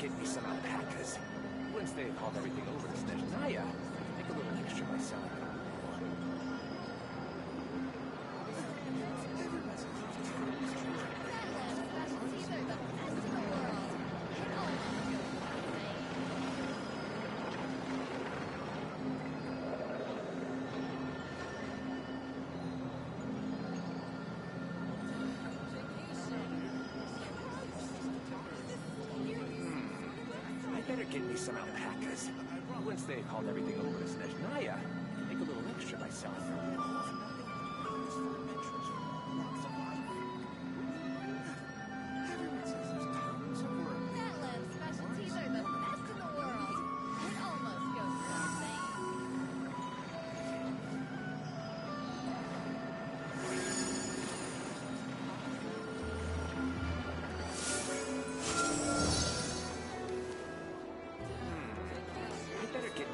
get me some alpacas. Once they've hauled everything over to Snezhnaya, I can make a little extra myself. Better get me some alpacas. Once they've hauled everything over to Snezhnaya, I can make a little extra myself. Specialties are the best in the world. It almost goes without saying.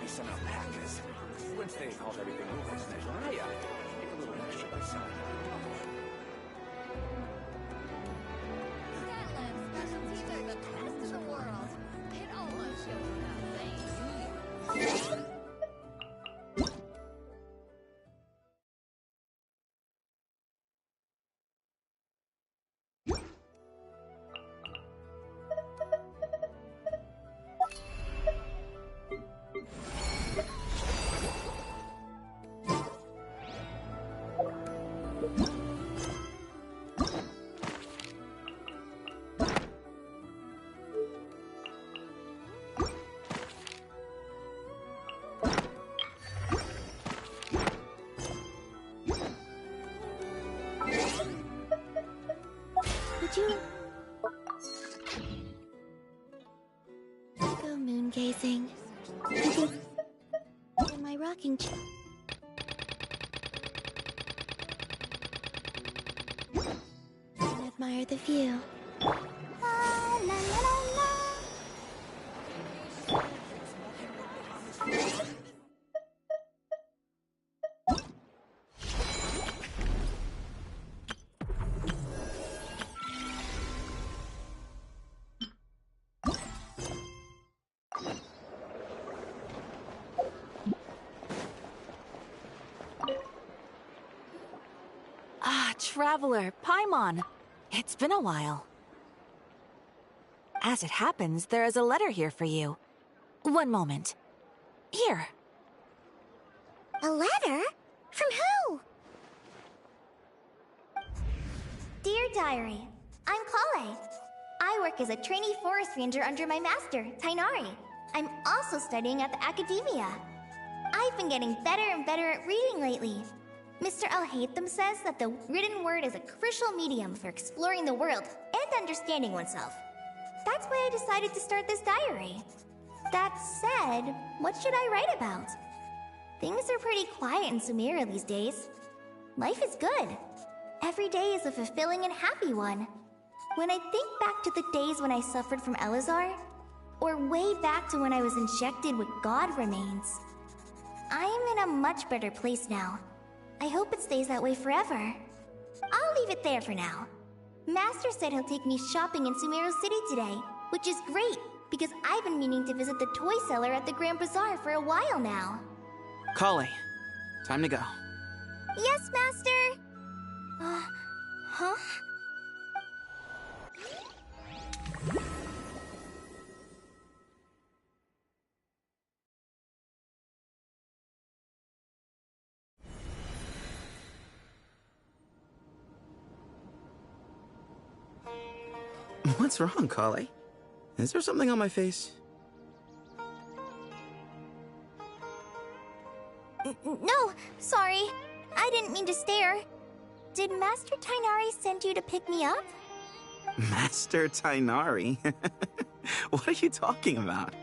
Some alpacas. Once they've hauled everything over to Snezhnaya, I can make a little extra myself. Specialties are the best in the world. It almost goes without saying. Go moon gazing. In my rocking chair. And admire the view. La, la, la, la, la. Traveler, Paimon. It's been a while. As it happens, there is a letter here for you. One moment. Here. A letter? From who? Dear Diary, I'm Kale. I work as a trainee forest ranger under my master, Tainari. I'm also studying at the academia. I've been getting better and better at reading lately. Mr. Al-Haytham says that the written word is a crucial medium for exploring the world and understanding oneself. That's why I decided to start this diary. That said, what should I write about? Things are pretty quiet in Sumeria these days. Life is good. Every day is a fulfilling and happy one. When I think back to the days when I suffered from Elazar, or way back to when I was injected with God remains, I am in a much better place now. I hope it stays that way forever. I'll leave it there for now. Master said he'll take me shopping in Sumeru City today, which is great, because I've been meaning to visit the toy seller at the Grand Bazaar for a while now. Kale, time to go. Yes, Master! Huh? What's wrong, Kale? Is there something on my face? No, sorry. I didn't mean to stare. Did Master Tainari send you to pick me up? Master Tainari? What are you talking about?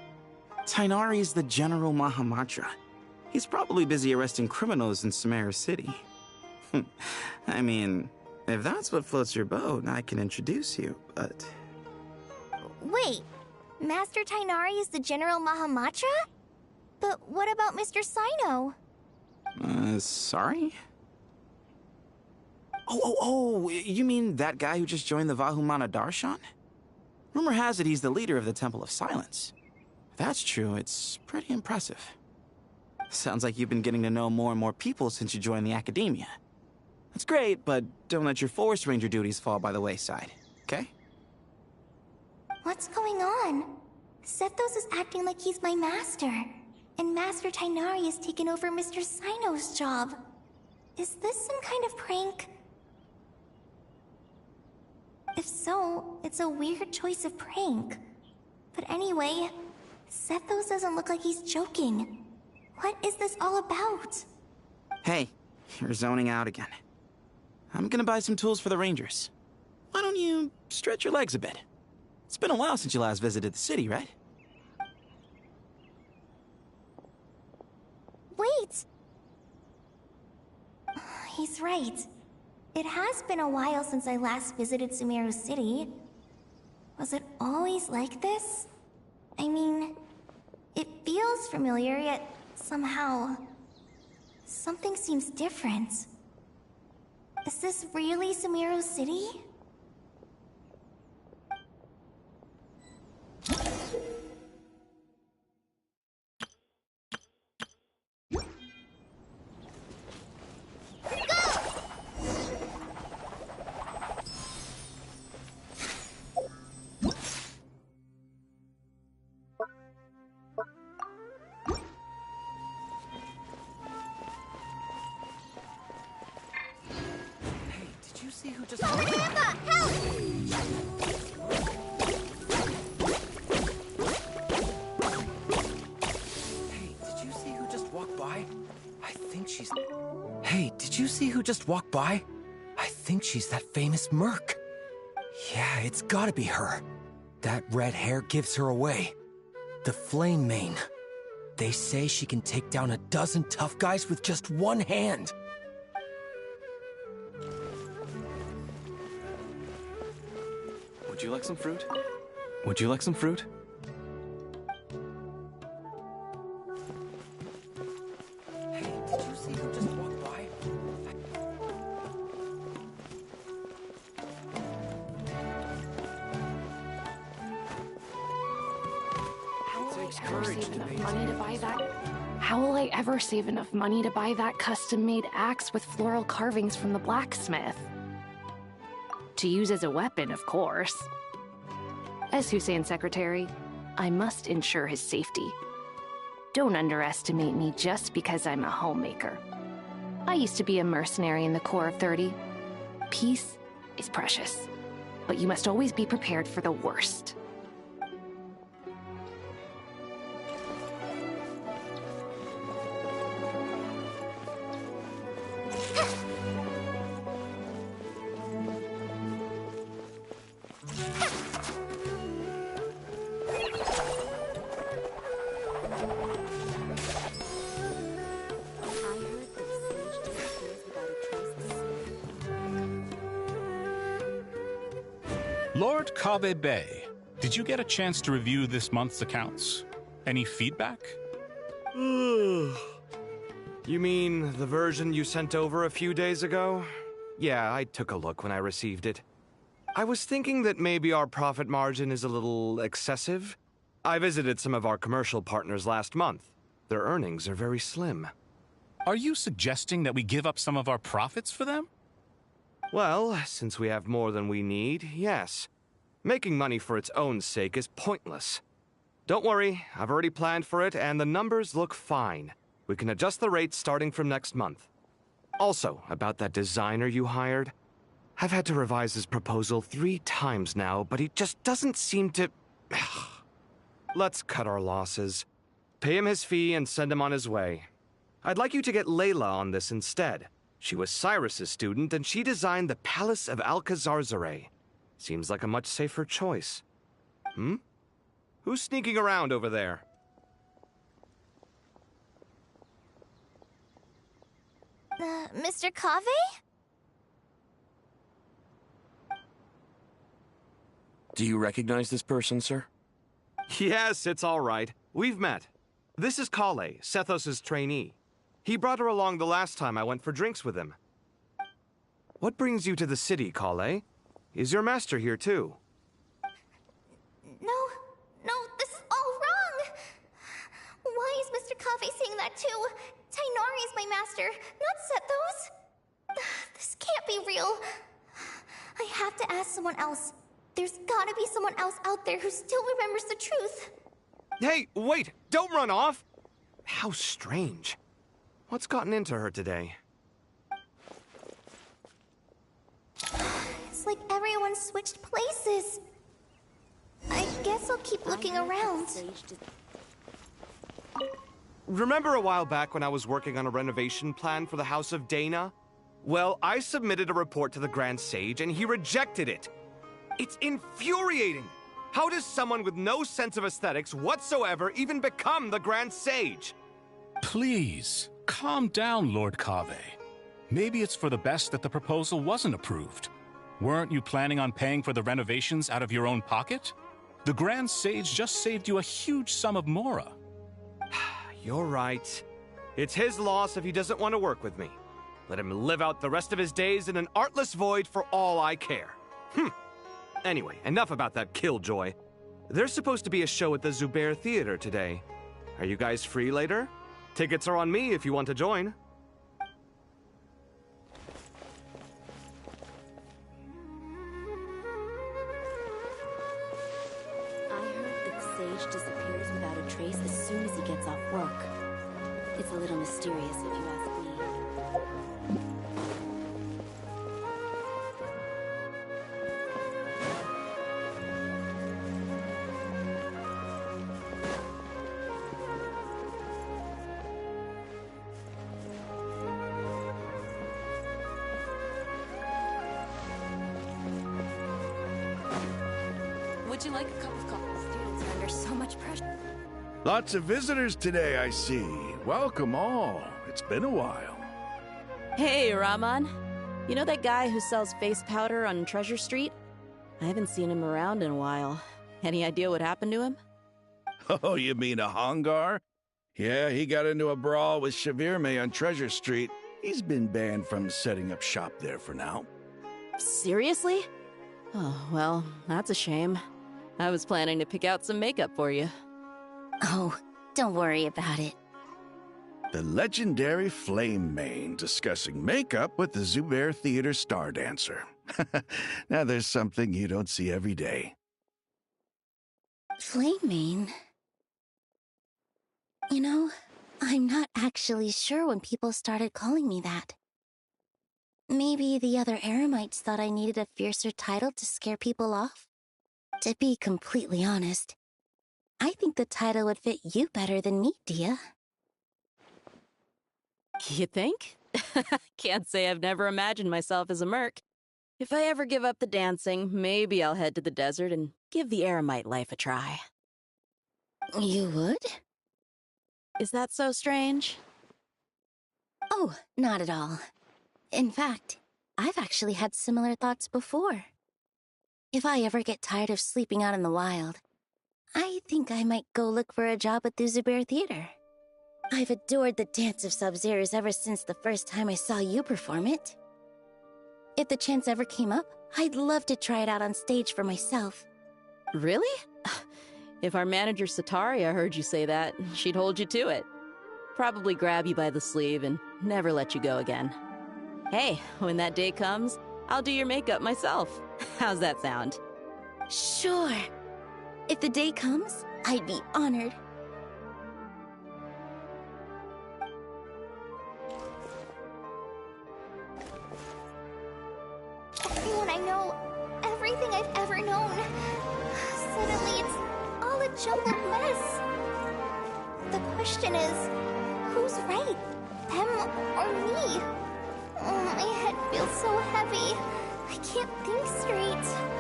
Tainari is the General Mahamatra. He's probably busy arresting criminals in Sumeru City. I mean, if that's what floats your boat, I can introduce you, but... Wait, Master Tainari is the General Mahamatra? But what about Mr. Sino? Sorry? Oh, you mean that guy who just joined the Vahumana Darshan? Rumor has it he's the leader of the Temple of Silence. If that's true, it's pretty impressive. Sounds like you've been getting to know more and more people since you joined the academia. That's great, but don't let your Forest Ranger duties fall by the wayside, okay? What's going on? Sethos is acting like he's my master, and Master Tainari has taken over Mr. Sino's job. Is this some kind of prank? If so, it's a weird choice of prank. But anyway, Sethos doesn't look like he's joking. What is this all about? Hey, you're zoning out again. I'm gonna buy some tools for the Rangers. Why don't you stretch your legs a bit? It's been a while since you last visited the city, right? Wait! He's right. It has been a while since I last visited Sumeru City. Was it always like this? I mean, it feels familiar, yet somehow... something seems different. Is this really Sumeru City? See who just... Samantha, help! Hey, did you see who just walked by? I think she's... Hey, did you see who just walked by? I think she's that famous merc. Yeah, it's gotta be her. That red hair gives her away. The Flame Mane. They say she can take down a dozen tough guys with just one hand. Would you like some fruit? Would you like some fruit? Hey, did you see who just walked by? How will I ever save enough money to buy that custom-made axe with floral carvings from the blacksmith? To use as a weapon, of course. As Hussein's secretary, I must ensure his safety. Don't underestimate me just because I'm a homemaker. I used to be a mercenary in the Corps of 30. Peace is precious, but you must always be prepared for the worst. Lord Kave Bay, did you get a chance to review this month's accounts? Any feedback? You mean the version you sent over a few days ago? Yeah, I took a look when I received it. I was thinking that maybe our profit margin is a little excessive. I visited some of our commercial partners last month. Their earnings are very slim. Are you suggesting that we give up some of our profits for them? Well, since we have more than we need, yes. Making money for its own sake is pointless. Don't worry, I've already planned for it, and the numbers look fine. We can adjust the rates starting from next month. Also, about that designer you hired, I've had to revise his proposal 3 times now, but he just doesn't seem to... Let's cut our losses. Pay him his fee and send him on his way. I'd like you to get Layla on this instead. She was Cyrus's student, and she designed the Palace of Alcazarzare. Seems like a much safer choice. Who's sneaking around over there? Mr. Kave? Do you recognize this person, sir? Yes, it's all right. We've met. This is Kale, Sethos' trainee. He brought her along the last time I went for drinks with him. What brings you to the city, Kale? Is your master here too? that too. Tainari's my master, not Sethos. This can't be real. I have to ask someone else. There's gotta be someone else out there who still remembers the truth. Hey, wait! Don't run off! How strange. What's gotten into her today? It's like everyone switched places. I guess I'll keep looking around. Remember a while back when I was working on a renovation plan for the House of Dana? Well, I submitted a report to the Grand Sage and he rejected it. It's infuriating! How does someone with no sense of aesthetics whatsoever even become the Grand Sage? Please, calm down, Lord Kaveh. Maybe it's for the best that the proposal wasn't approved. Weren't you planning on paying for the renovations out of your own pocket? The Grand Sage just saved you a huge sum of mora. You're right. It's his loss if he doesn't want to work with me. Let him live out the rest of his days in an artless void for all I care. Anyway, enough about that killjoy. There's supposed to be a show at the Zubair Theater today. Are you guys free later? Tickets are on me if you want to join. I heard that Sage disappears without a trace as soon as he gets off work. It's a little mysterious if you ask me. Would you like a cup of coffee? Students are under so much pressure. Lots of visitors today, I see. Welcome all. It's been a while. Hey, Rahman. You know that guy who sells face powder on Treasure Street? I haven't seen him around in a while. Any idea what happened to him? Oh, you mean a Hongar? Yeah, he got into a brawl with Shavirme on Treasure Street. He's been banned from setting up shop there for now. Seriously? Oh, well, that's a shame. I was planning to pick out some makeup for you. Oh, don't worry about it. The legendary Flame Mane discussing makeup with the Zubair Theater star dancer. Now there's something you don't see every day. Flame Mane? You know, I'm not actually sure when people started calling me that. Maybe the other Eremites thought I needed a fiercer title to scare people off? To be completely honest, I think the title would fit you better than me, Dia. You think? Can't say I've never imagined myself as a merc. If I ever give up the dancing, maybe I'll head to the desert and give the Eremite life a try. You would? Is that so strange? Oh, not at all. In fact, I've actually had similar thoughts before. If I ever get tired of sleeping out in the wild, I think I might go look for a job at the Zubair Theater. I've adored the dance of Sub-Zeros ever since the first time I saw you perform it. If the chance ever came up, I'd love to try it out on stage for myself. Really? If our manager Sataria heard you say that, she'd hold you to it. Probably grab you by the sleeve and never let you go again. Hey, when that day comes, I'll do your makeup myself. How's that sound? Sure. If the day comes, I'd be honored. Everyone I know, everything I've ever known. Suddenly it's all a jumbled mess. The question is, who's right? Them or me? Oh, my head feels so heavy. I can't think straight.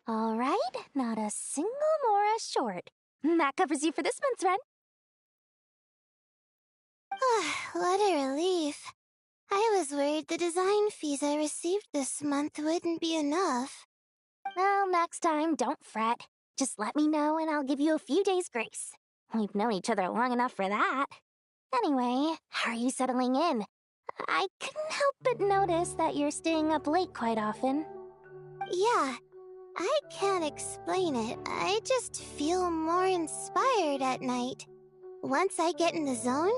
Alright, not a single Mora short. That covers you for this month's rent. What a relief. I was worried the design fees I received this month wouldn't be enough. Well, next time, don't fret. Just let me know and I'll give you a few days' grace. We've known each other long enough for that. Anyway, how are you settling in? I couldn't help but notice that you're staying up late quite often. Yeah, I can't explain it. I just feel more inspired at night. Once I get in the zone,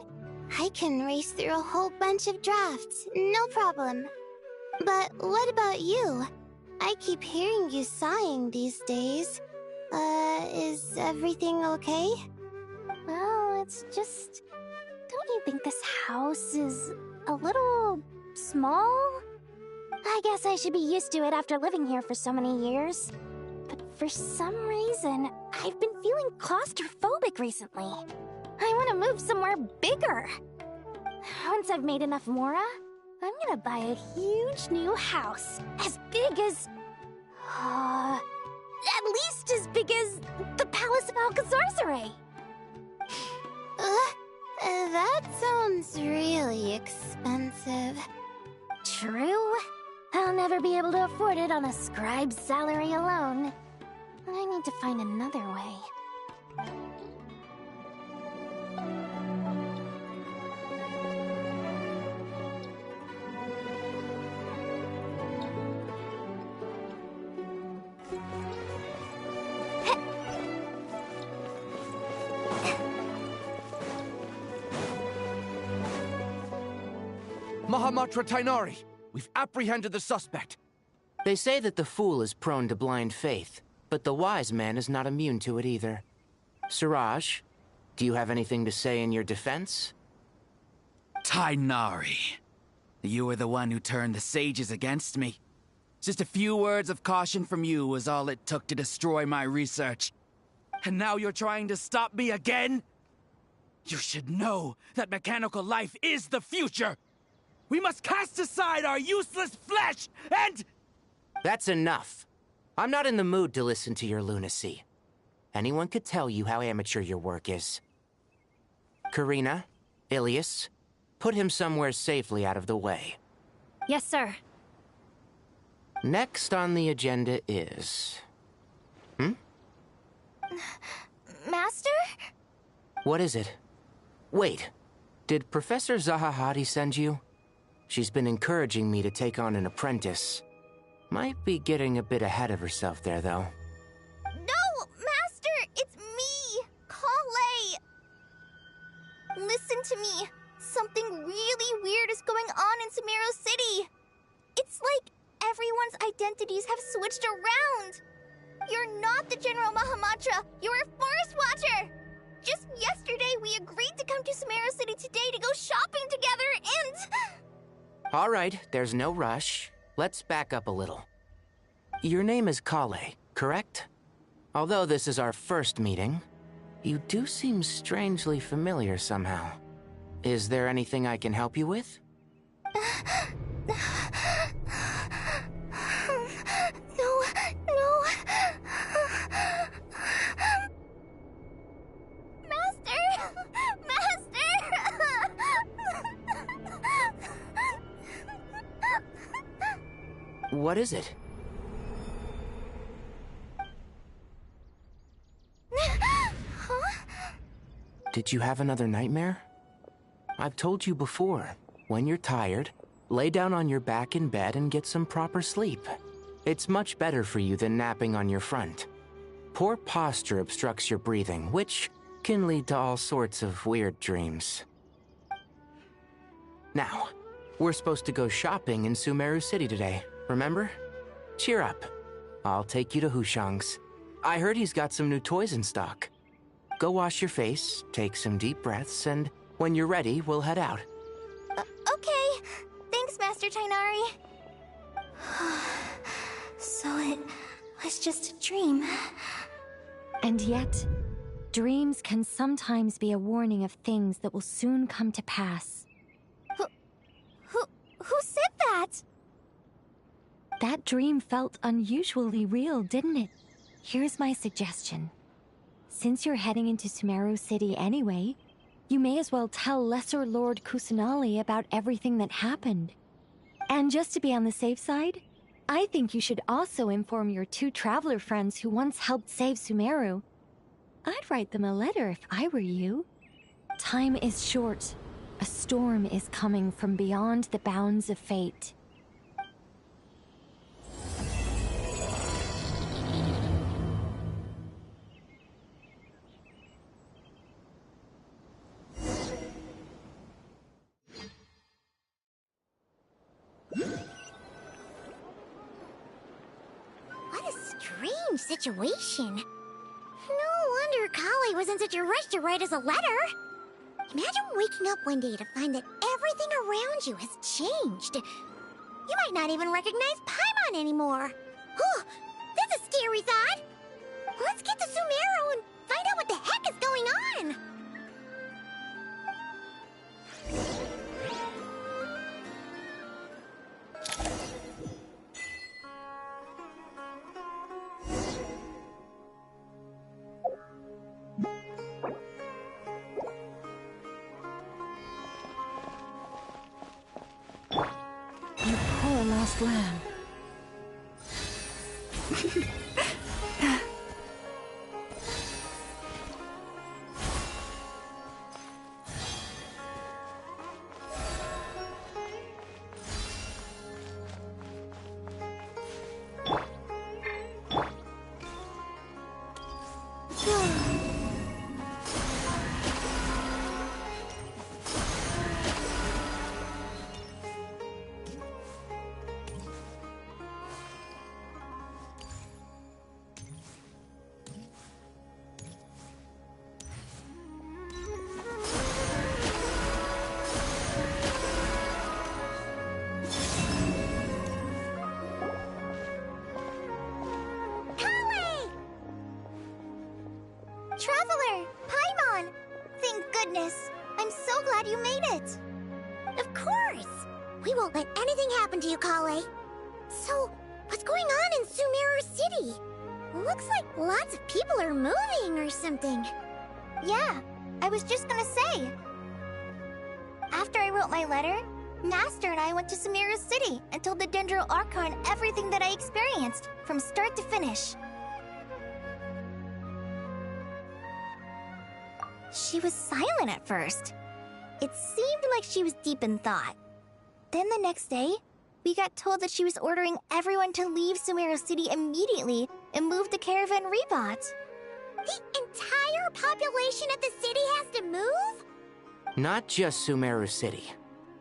I can race through a whole bunch of drafts, no problem. But what about you? I keep hearing you sighing these days. Is everything okay? Well, it's just... Don't you think this house is a little small? I guess I should be used to it after living here for so many years. But for some reason, I've been feeling claustrophobic recently. I want to move somewhere bigger. Once I've made enough Mora, I'm gonna buy a huge new house. As big as... at least as big as the Palace of Alcazarzaray. That sounds really expensive. True. I'll never be able to afford it on a scribe's salary alone. I need to find another way. Mahamatra Tainari, we've apprehended the suspect. They say that the fool is prone to blind faith, but the wise man is not immune to it either. Suraj, do you have anything to say in your defense? Tainari, you were the one who turned the sages against me. Just a few words of caution from you was all it took to destroy my research. And now you're trying to stop me again? You should know that mechanical life is the future! We must cast aside our useless flesh and... That's enough. I'm not in the mood to listen to your lunacy. Anyone could tell you how amateur your work is. Karina, Ilias, put him somewhere safely out of the way. Yes, sir. Next on the agenda is... Master? What is it? Wait, did Professor Zahahati send you? She's been encouraging me to take on an apprentice. Might be getting a bit ahead of herself there, though. No, Master! It's me! Kale! Listen to me. Something really weird is going on in Sumeru City. It's like everyone's identities have switched around. You're not the General Mahamatra. You're a Forest Watcher. Just yesterday, we agreed to come to Sumeru City today to go shopping together, and... All right, there's no rush. Let's back up a little. Your name is Kale, correct? Although this is our first meeting, you do seem strangely familiar somehow. Is there anything I can help you with? No. What is it? Did you have another nightmare? I've told you before, when you're tired, lay down on your back in bed and get some proper sleep. It's much better for you than napping on your front. Poor posture obstructs your breathing, which can lead to all sorts of weird dreams. Now, we're supposed to go shopping in Sumeru City today, remember? Cheer up. I'll take you to Hushang's. I heard he's got some new toys in stock. Go wash your face, take some deep breaths, and when you're ready, we'll head out. Okay. Thanks, Master Tainari. So it was just a dream. And yet, dreams can sometimes be a warning of things that will soon come to pass. Who said that? That dream felt unusually real, didn't it? Here's my suggestion. Since you're heading into Sumeru City anyway, you may as well tell Lesser Lord Kusanali about everything that happened. And just to be on the safe side, I think you should also inform your 2 traveler friends who once helped save Sumeru. I'd write them a letter if I were you. Time is short. A storm is coming from beyond the bounds of fate. What a strange situation. No wonder Kali was in such a rush to write us a letter. Imagine waking up one day to find that everything around you has changed. You might not even recognize Paimon anymore. Oh, that's a scary thought. Let's get to Sumeru and find out what the heck is going on. You poor lost lamb. Traveler! Paimon! Thank goodness! I'm so glad you made it! Of course! We won't let anything happen to you, Kale. So, what's going on in Sumeru City? Looks like lots of people are moving or something. Yeah, I was just gonna say. After I wrote my letter, Master and I went to Sumeru City and told the Dendro Archon everything that I experienced, from start to finish. She was silent at first. It seemed like she was deep in thought. Then the next day, we got told that she was ordering everyone to leave Sumeru City immediately and move to Caravan Rebot. The entire population of the city has to move? Not just Sumeru City.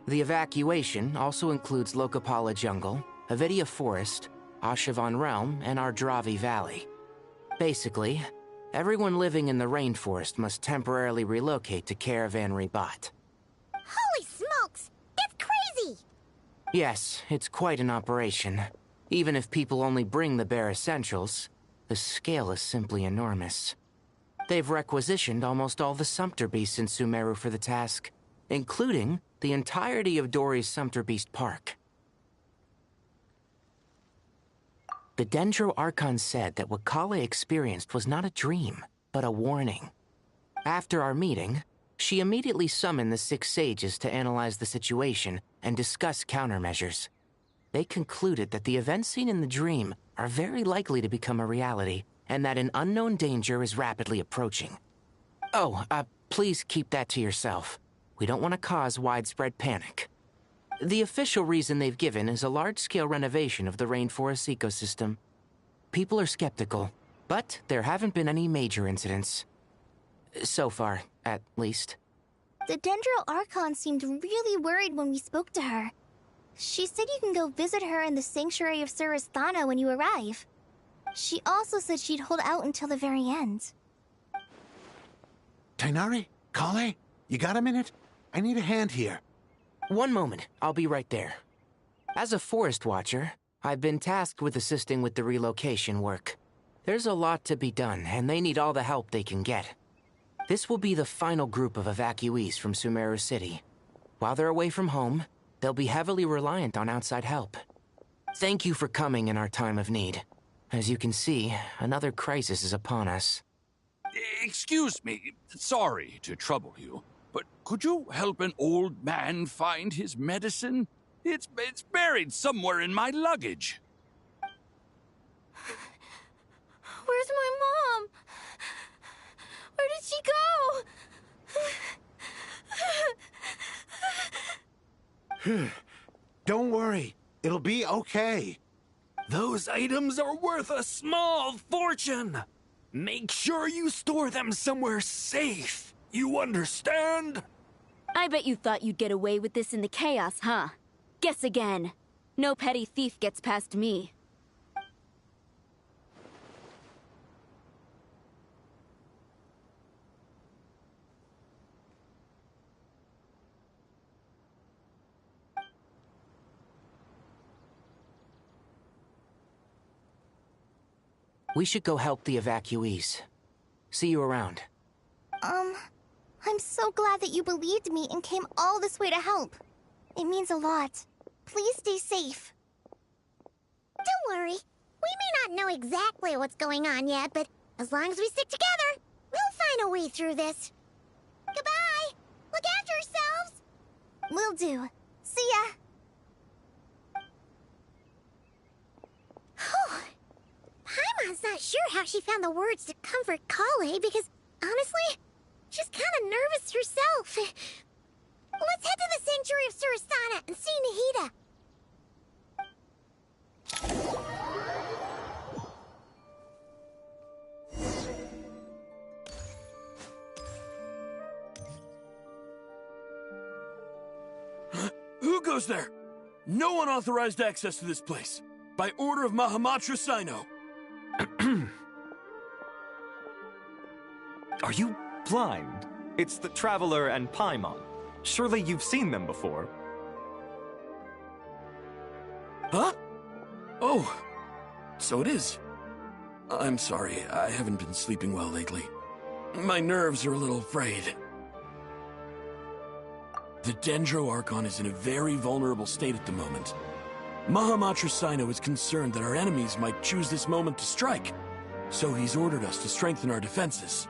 The evacuation also includes Lokapala Jungle, Avidia Forest, Ashavan Realm, and Ardravi Valley. Basically, everyone living in the rainforest must temporarily relocate to Caravan Rebot. Holy smokes! That's crazy! Yes, it's quite an operation. Even if people only bring the bare essentials, the scale is simply enormous. They've requisitioned almost all the Sumpter Beasts in Sumeru for the task, including the entirety of Dori's Sumpter Beast Park. The Dendro Archon said that what Kale experienced was not a dream, but a warning. After our meeting, she immediately summoned the 6 sages to analyze the situation and discuss countermeasures. They concluded that the events seen in the dream are very likely to become a reality, and that an unknown danger is rapidly approaching. Oh, please keep that to yourself. We don't want to cause widespread panic. The official reason they've given is a large-scale renovation of the rainforest ecosystem. People are skeptical, but there haven't been any major incidents. So far, at least. The Dendro Archon seemed really worried when we spoke to her. She said you can go visit her in the Sanctuary of Surasthana when you arrive. She also said she'd hold out until the very end. Tighnari? Kale? You got a minute? I need a hand here. One moment, I'll be right there. As a forest watcher, I've been tasked with assisting with the relocation work. There's a lot to be done, and they need all the help they can get. This will be the final group of evacuees from Sumeru City. While they're away from home, they'll be heavily reliant on outside help. Thank you for coming in our time of need. As you can see, another crisis is upon us. Excuse me, sorry to trouble you, but could you help an old man find his medicine? It's buried somewhere in my luggage. Where's my mom? Where did she go? Don't worry. It'll be okay. Those items are worth a small fortune. Make sure you store them somewhere safe. You understand? I bet you thought you'd get away with this in the chaos, huh? Guess again. No petty thief gets past me. We should go help the evacuees. See you around. I'm so glad that you believed me and came all this way to help. It means a lot. Please stay safe. Don't worry. We may not know exactly what's going on yet, but as long as we stick together, we'll find a way through this. Goodbye! Look after yourselves! Will do. See ya! Paimon's not sure how she found the words to comfort Kale because, honestly, she's kind of nervous herself. Let's head to the Sanctuary of Surasana and see Nahida. Who goes there? No one authorized access to this place. By order of Mahamatra Sino. Are you blind? It's the Traveler and Paimon. Surely you've seen them before. Huh? Oh, so it is. I'm sorry, I haven't been sleeping well lately. My nerves are a little frayed. The Dendro Archon is in a very vulnerable state at the moment. Mahamatra Sino is concerned that our enemies might choose this moment to strike, so he's ordered us to strengthen our defenses.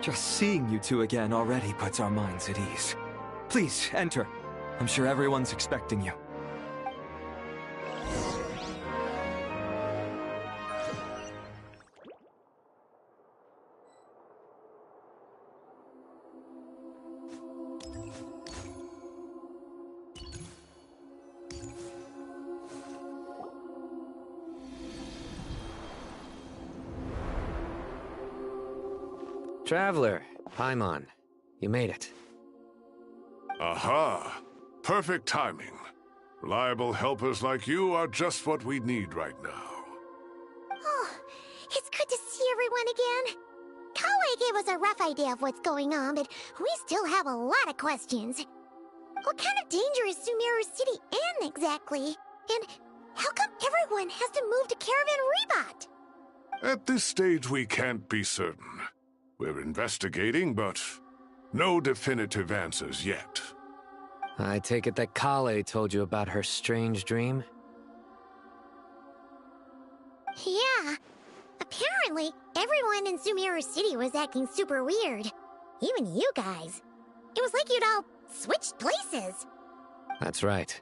Just seeing you two again already puts our minds at ease. Please, enter. I'm sure everyone's expecting you. Traveler, Paimon, you made it. Aha! Perfect timing. Reliable helpers like you are just what we need right now. Oh, it's good to see everyone again. Kale gave us a rough idea of what's going on, but we still have a lot of questions. What kind of danger is Sumeru City in exactly? And how come everyone has to move to Caravan Rebot? At this stage, we can't be certain. We're investigating, but no definitive answers yet. I take it that Kale told you about her strange dream? Yeah. Apparently, everyone in Sumeru City was acting super weird. Even you guys. It was like you'd all switched places. That's right.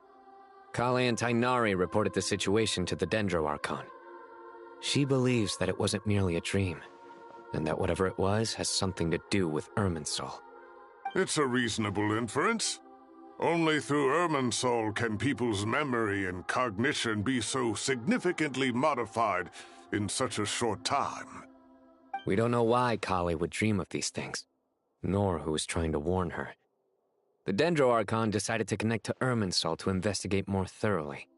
Kale and Tainari reported the situation to the Dendro Archon. She believes that it wasn't merely a dream, and that whatever it was has something to do with Irminsul. It's a reasonable inference. Only through Irminsul can people's memory and cognition be so significantly modified in such a short time. We don't know why Kale would dream of these things, nor who was trying to warn her. The Dendro Archon decided to connect to Irminsul to investigate more thoroughly.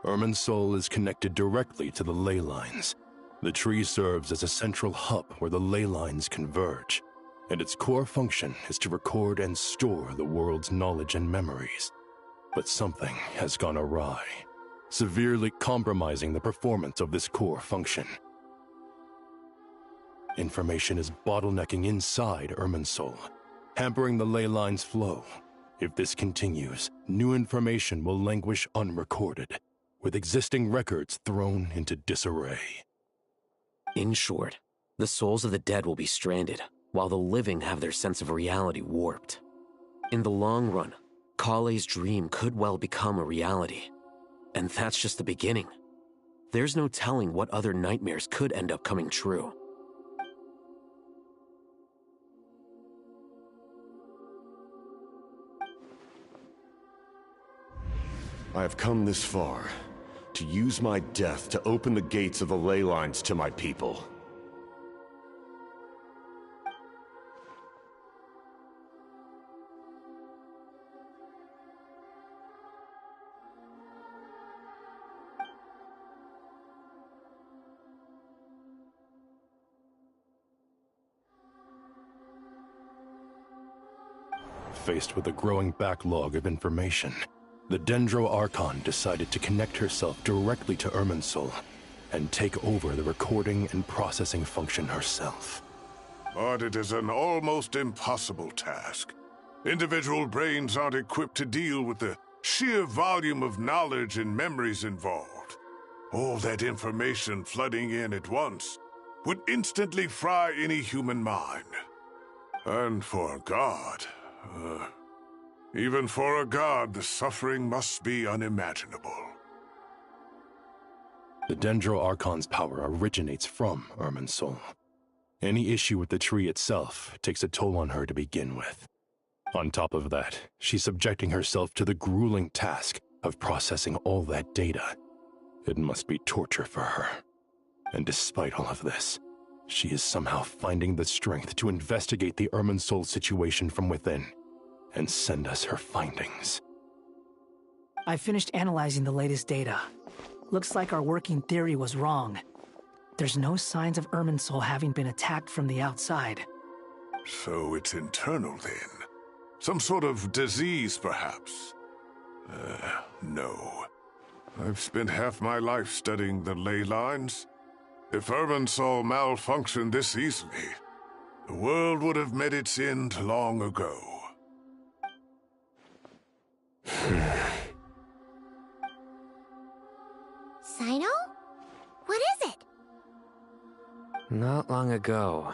Irminsul is connected directly to the ley lines. The tree serves as a central hub where the ley lines converge, and its core function is to record and store the world's knowledge and memories. But something has gone awry, severely compromising the performance of this core function. Information is bottlenecking inside Irminsul, hampering the ley line's flow. If this continues, new information will languish unrecorded, with existing records thrown into disarray. In short, the souls of the dead will be stranded, while the living have their sense of reality warped. In the long run, Kale's dream could well become a reality. And that's just the beginning. There's no telling what other nightmares could end up coming true. I have come this far, to use my death to open the gates of the ley lines to my people. Faced with a growing backlog of information, the Dendro Archon decided to connect herself directly to Irminsul and take over the recording and processing function herself. But it is an almost impossible task. Individual brains aren't equipped to deal with the sheer volume of knowledge and memories involved. All that information flooding in at once would instantly fry any human mind. And for a god, even for a god, the suffering must be unimaginable. The Dendro Archon's power originates from Irminsul. Any issue with the tree itself takes a toll on her to begin with. On top of that, she's subjecting herself to the grueling task of processing all that data. It must be torture for her. And despite all of this, she is somehow finding the strength to investigate the Irminsul situation from within and send us her findings. I finished analyzing the latest data. Looks like our working theory was wrong. There's no signs of Irminsul having been attacked from the outside. So it's internal then? Some sort of disease, perhaps? No. I've spent half my life studying the ley lines. If Irminsul malfunctioned this easily, the world would have met its end long ago. Sino? What is it? Not long ago,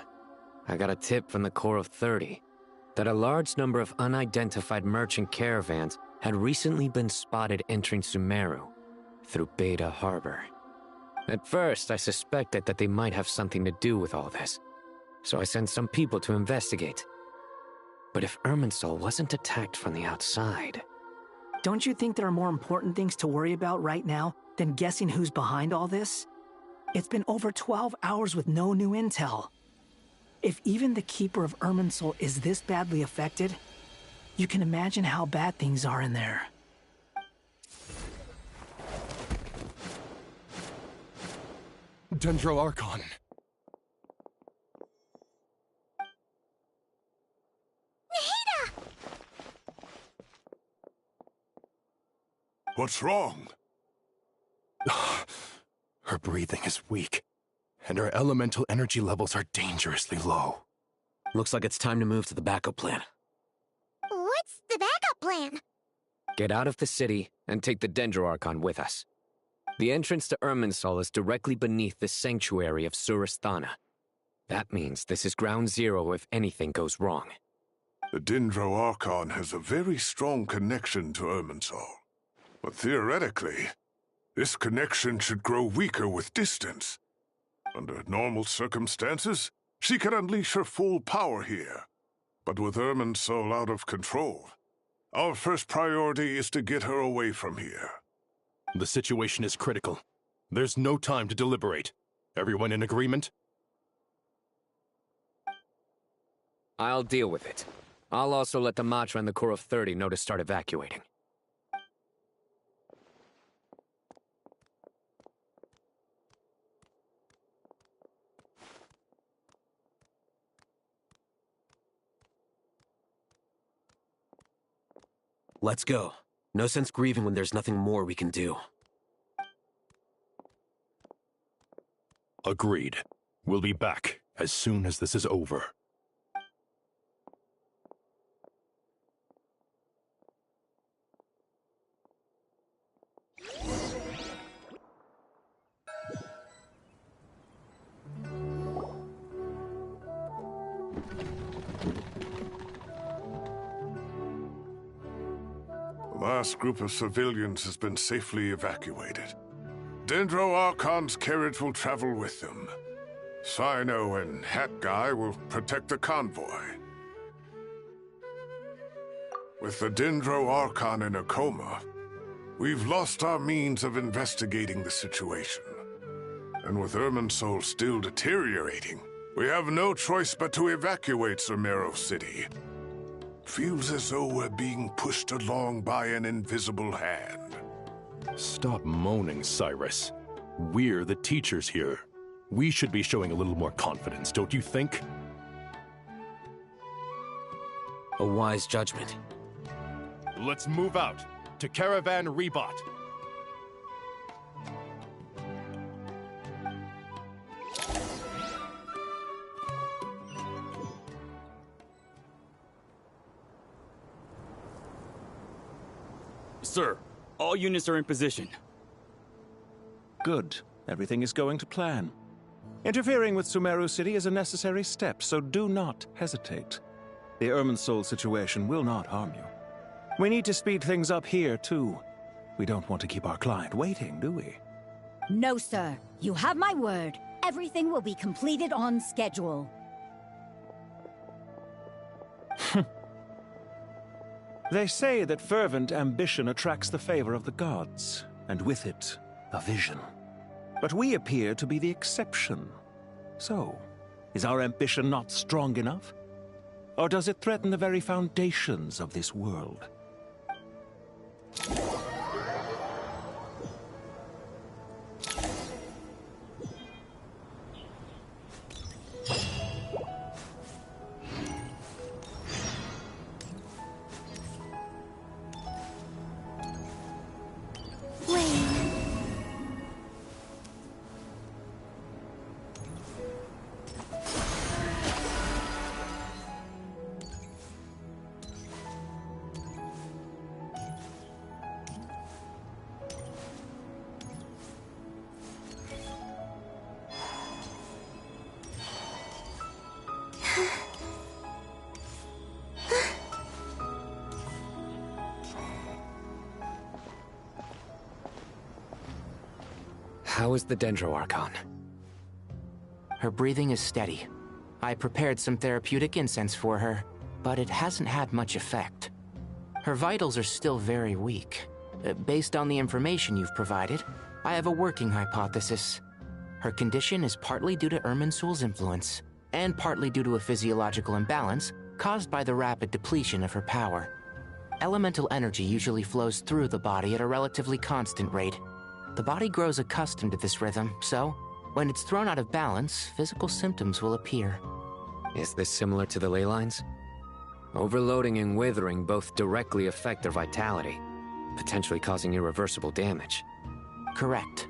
I got a tip from the Core of 30 that a large number of unidentified merchant caravans had recently been spotted entering Sumeru through Beta Harbor. At first, I suspected that they might have something to do with all this, so I sent some people to investigate. But if Irminsul wasn't attacked from the outside... Don't you think there are more important things to worry about right now than guessing who's behind all this? It's been over 12 hours with no new intel. If even the Keeper of Irminsul is this badly affected, you can imagine how bad things are in there. Dendro Archon. What's wrong? Her breathing is weak, and her elemental energy levels are dangerously low. Looks like it's time to move to the backup plan. What's the backup plan? Get out of the city and take the Dendro Archon with us. The entrance to Irminsul is directly beneath the sanctuary of Surasthana. That means this is ground zero if anything goes wrong. The Dendro Archon has a very strong connection to Irminsul. But theoretically, this connection should grow weaker with distance. Under normal circumstances, she could unleash her full power here. But with Irminsul out of control, our first priority is to get her away from here. The situation is critical. There's no time to deliberate. Everyone in agreement? I'll deal with it. I'll also let the Matra and the Core of 30 know to start evacuating. Let's go. No sense grieving when there's nothing more we can do. Agreed. We'll be back as soon as this is over. The last group of civilians has been safely evacuated. Dendro Archon's carriage will travel with them. Sino and Hat Guy will protect the convoy. With the Dendro Archon in a coma, we've lost our means of investigating the situation. And with Irminsul still deteriorating, we have no choice but to evacuate Sumeru City. Feels as though we're being pushed along by an invisible hand. Stop moaning, Cyrus. We're the teachers here. We should be showing a little more confidence, don't you think? A wise judgment. Let's move out to Caravan Rebot. Sir, all units are in position. Good. Everything is going to plan. Interfering with Sumeru City is a necessary step, so do not hesitate. The Irminsul situation will not harm you. We need to speed things up here, too. We don't want to keep our client waiting, do we? No, sir. You have my word. Everything will be completed on schedule. They say that fervent ambition attracts the favor of the gods, and with it, a vision. But we appear to be the exception. So, is our ambition not strong enough? Or does it threaten the very foundations of this world? How is the Dendro Archon? Her breathing is steady. I prepared some therapeutic incense for her, but it hasn't had much effect. Her vitals are still very weak. Based on the information you've provided, I have a working hypothesis. Her condition is partly due to Irminsul's influence, and partly due to a physiological imbalance caused by the rapid depletion of her power. Elemental energy usually flows through the body at a relatively constant rate. The body grows accustomed to this rhythm, so when it's thrown out of balance, physical symptoms will appear. Is this similar to the ley lines? Overloading and withering both directly affect their vitality, potentially causing irreversible damage. Correct.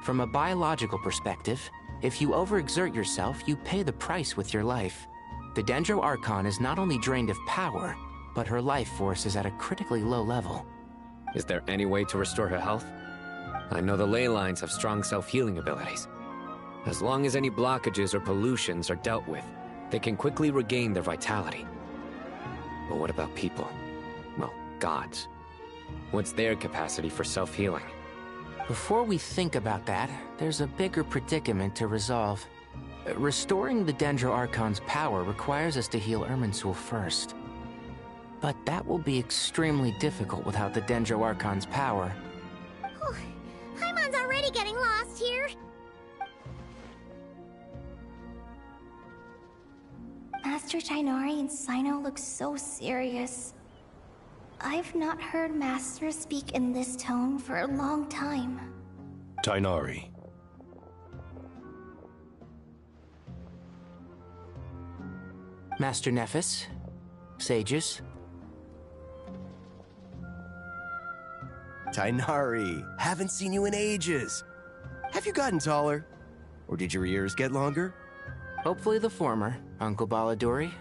From a biological perspective, if you overexert yourself, you pay the price with your life. The Dendro Archon is not only drained of power, but her life force is at a critically low level. Is there any way to restore her health? I know the ley lines have strong self-healing abilities. As long as any blockages or pollutions are dealt with, they can quickly regain their vitality. But what about people? Well, gods. What's their capacity for self-healing? Before we think about that, there's a bigger predicament to resolve. Restoring the Dendro Archon's power requires us to heal Irminsul first. But that will be extremely difficult without the Dendro Archon's power. Paimon's already getting lost here. Master Tighnari and Sino look so serious. I've not heard Master speak in this tone for a long time. Tighnari. Master Nephis, sages. Tainari, haven't seen you in ages. Have you gotten taller? Or did your ears get longer? Hopefully the former, Uncle Baladuri.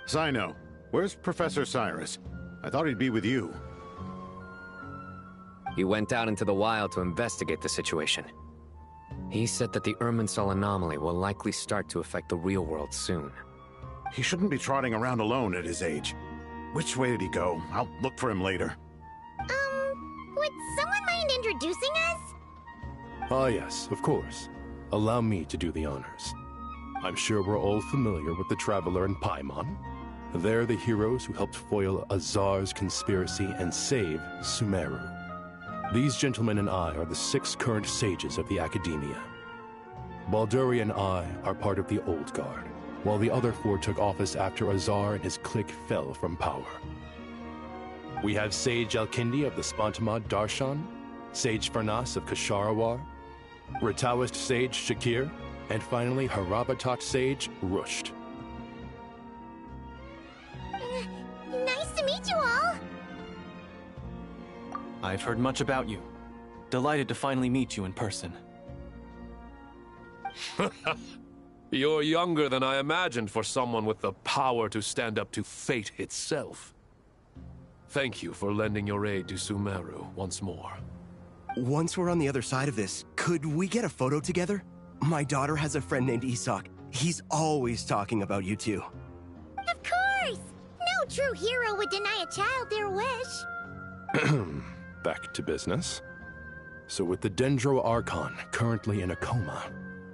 Cyno, where's Professor Cyrus? I thought he'd be with you. He went out into the wild to investigate the situation. He said that the Irminsul anomaly will likely start to affect the real world soon. He shouldn't be trotting around alone at his age. Which way did he go? I'll look for him later. Would someone mind introducing us? Ah yes, of course. Allow me to do the honors. I'm sure we're all familiar with the Traveler and Paimon. They're the heroes who helped foil Azar's conspiracy and save Sumeru. These gentlemen and I are the 6 current sages of the Academia. Balduri and I are part of the Old Guard, while the other 4 took office after Azar and his clique fell from power. We have Sage Alkindi of the Spantamad Darshan, Sage Farnas of Kasharawar, Rataoist Sage Shakir, and finally Harabatot Sage Rusht. Nice to meet you all! I've heard much about you. Delighted to finally meet you in person. You're younger than I imagined for someone with the power to stand up to fate itself. Thank you for lending your aid to Sumeru once more. Once we're on the other side of this, could we get a photo together? My daughter has a friend named Isak. He's always talking about you two. Of course! No true hero would deny a child their wish. Back to business. So with the Dendro Archon currently in a coma,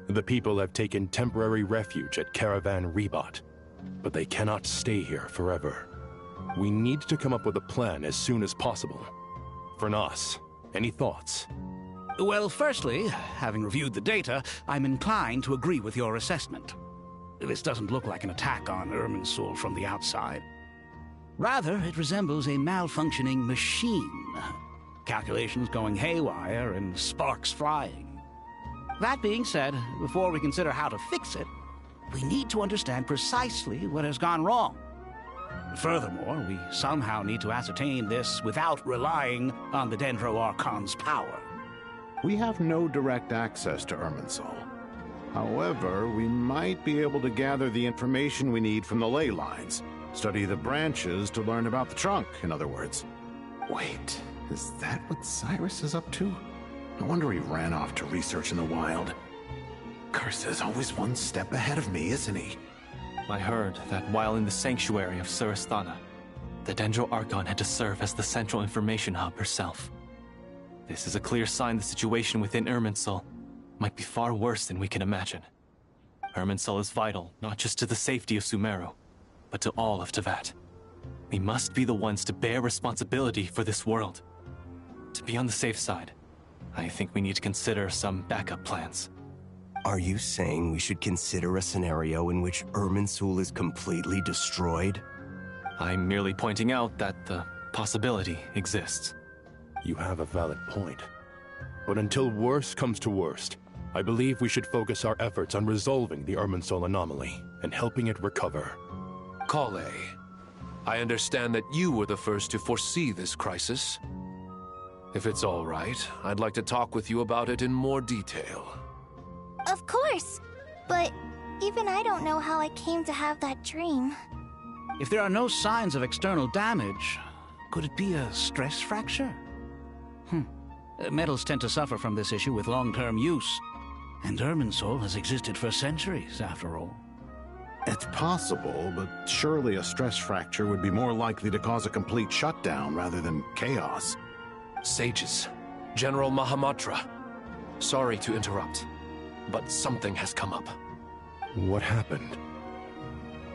the people have taken temporary refuge at Caravan Rebot. But they cannot stay here forever. We need to come up with a plan as soon as possible. Fernas, any thoughts? Well, firstly, having reviewed the data, I'm inclined to agree with your assessment. This doesn't look like an attack on Irminsul from the outside. Rather, it resembles a malfunctioning machine. Calculations going haywire and sparks flying. That being said, before we consider how to fix it, we need to understand precisely what has gone wrong. Furthermore, we somehow need to ascertain this without relying on the Dendro Archon's power. We have no direct access to Irminsul. However, we might be able to gather the information we need from the ley lines. Study the branches to learn about the trunk, in other words. Wait, is that what Cyrus is up to? No wonder he ran off to research in the wild. Curse's always one step ahead of me, isn't he? I heard that while in the sanctuary of Surasthana, the Dendro Archon had to serve as the central information hub herself. This is a clear sign the situation within Irminsul might be far worse than we can imagine. Irminsul is vital not just to the safety of Sumeru, but to all of Teyvat. We must be the ones to bear responsibility for this world. To be on the safe side, I think we need to consider some backup plans. Are you saying we should consider a scenario in which Irminsul is completely destroyed? I'm merely pointing out that the possibility exists. You have a valid point. But until worst comes to worst, I believe we should focus our efforts on resolving the Irminsul anomaly and helping it recover. Kale, I understand that you were the first to foresee this crisis. If it's all right, I'd like to talk with you about it in more detail. Of course! But even I don't know how I came to have that dream. If there are no signs of external damage, could it be a stress fracture? Metals tend to suffer from this issue with long-term use. And Irminsul has existed for centuries, after all. It's possible, but surely a stress fracture would be more likely to cause a complete shutdown rather than chaos. Sages, General Mahamatra, sorry to interrupt, but something has come up. What happened?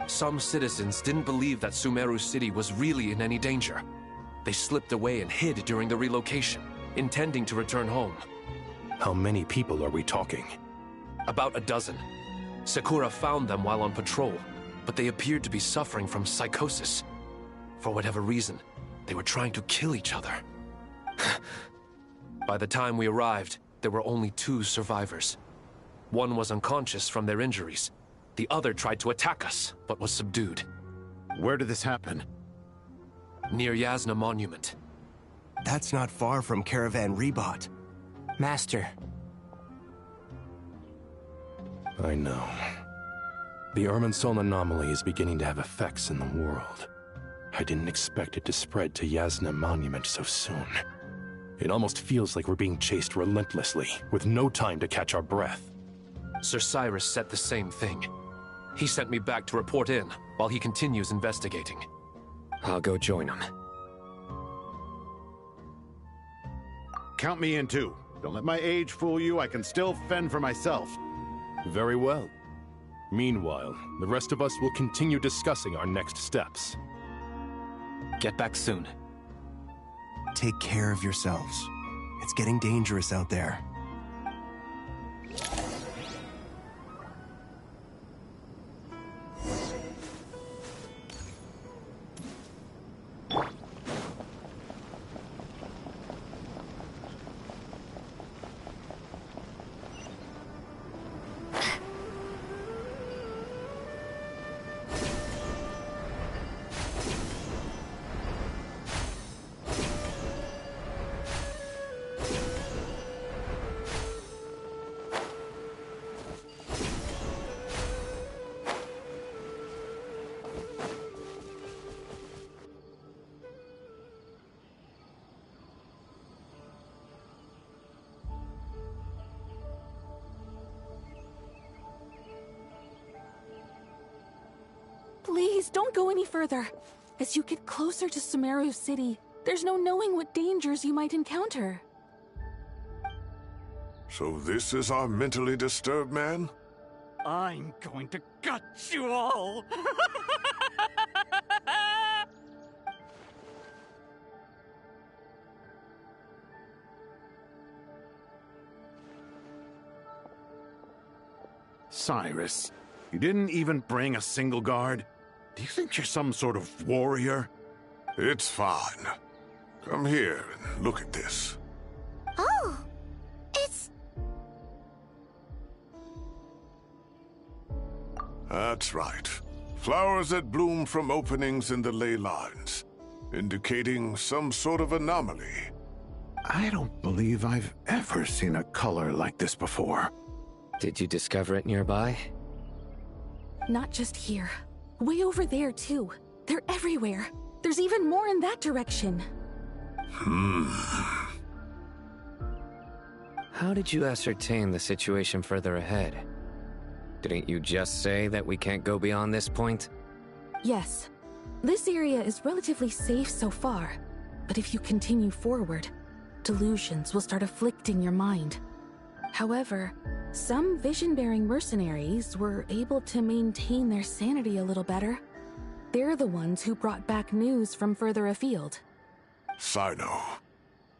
Some citizens didn't believe that Sumeru City was really in any danger. They slipped away and hid during the relocation, intending to return home. How many people are we talking? About a dozen. Sakura found them while on patrol, but they appeared to be suffering from psychosis. For whatever reason, they were trying to kill each other. By the time we arrived, there were only 2 survivors. One was unconscious from their injuries. The other tried to attack us, but was subdued. Where did this happen? Near Yasna Monument. That's not far from Caravan Rebot. Master. I know. The Irminsul anomaly is beginning to have effects in the world. I didn't expect it to spread to Yasna Monument so soon. It almost feels like we're being chased relentlessly, with no time to catch our breath. Sir Cyrus said the same thing. He sent me back to report in, while he continues investigating. I'll go join him. Count me in too. Don't let my age fool you, I can still fend for myself. Very well. Meanwhile, the rest of us will continue discussing our next steps. Get back soon. Take care of yourselves. It's getting dangerous out there. Please, don't go any further. As you get closer to Sumeru City, there's no knowing what dangers you might encounter. So this is our mentally disturbed man? I'm going to gut you all! Cyrus, you didn't even bring a single guard? Do you think you're some sort of warrior? It's fine. Come here and look at this. Oh! It's... That's right. Flowers that bloom from openings in the ley lines, indicating some sort of anomaly. I don't believe I've ever seen a color like this before. Did you discover it nearby? Not just here. Way over there, too. They're everywhere. There's even more in that direction. How did you ascertain the situation further ahead? Didn't you just say that we can't go beyond this point? Yes. This area is relatively safe so far, but if you continue forward, delusions will start afflicting your mind. However, some vision-bearing mercenaries were able to maintain their sanity a little better. They're the ones who brought back news from further afield. Sino,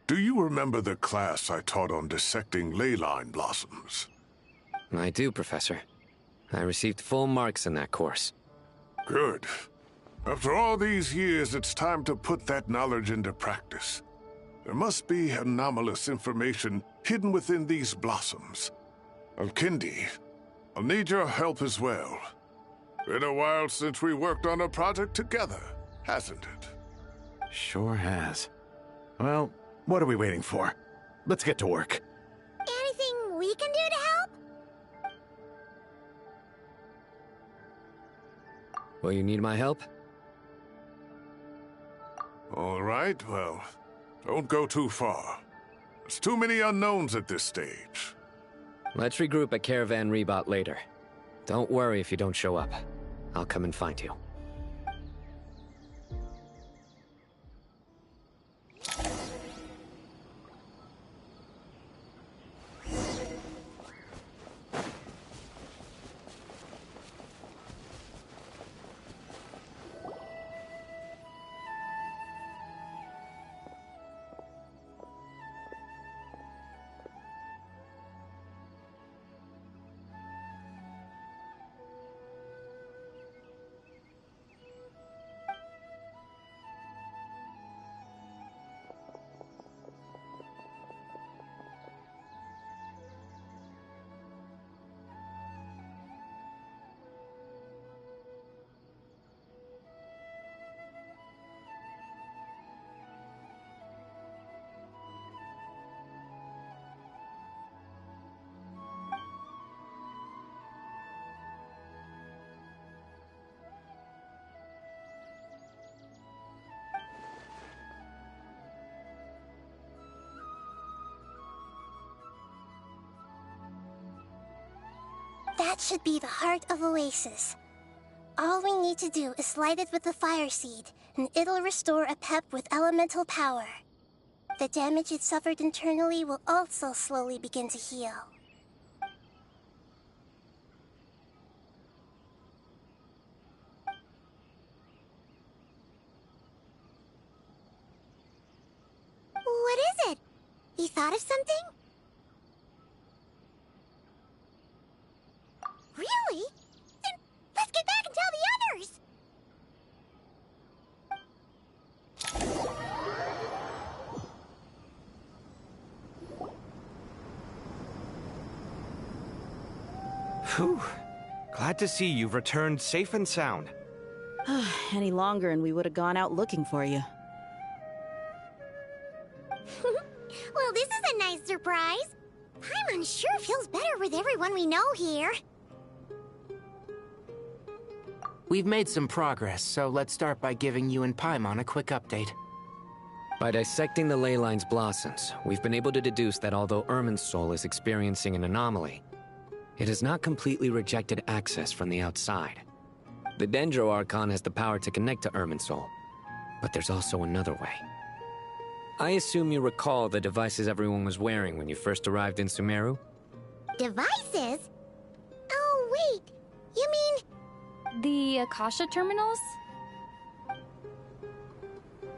do you remember the class I taught on dissecting ley line blossoms? I do, Professor. I received full marks in that course. Good. After all these years, it's time to put that knowledge into practice. There must be anomalous information hidden within these blossoms. Alkindi, I'll need your help as well. Been a while since we worked on a project together, hasn't it? Sure has. Well, what are we waiting for? Let's get to work. Anything we can do to help? Will you need my help? All right, well, don't go too far. There's too many unknowns at this stage. Let's regroup at Caravan Rebot later. Don't worry if you don't show up. I'll come and find you. That should be the heart of Oasis. All we need to do is light it with the fire seed, and it'll restore a pep with elemental power. The damage it suffered internally will also slowly begin to heal. What is it? You thought of something? Really? Then let's get back and tell the others! Whew. Glad to see you've returned safe and sound. Any longer and we would have gone out looking for you. Well, this is a nice surprise. Paimon sure feels better with everyone we know here. We've made some progress, so let's start by giving you and Paimon a quick update. By dissecting the ley line's blossoms, we've been able to deduce that although Irminsul is experiencing an anomaly, it has not completely rejected access from the outside. The Dendro Archon has the power to connect to Irminsul, but there's also another way. I assume you recall the devices everyone was wearing when you first arrived in Sumeru? Devices? Oh, wait. You mean... The Akasha terminals?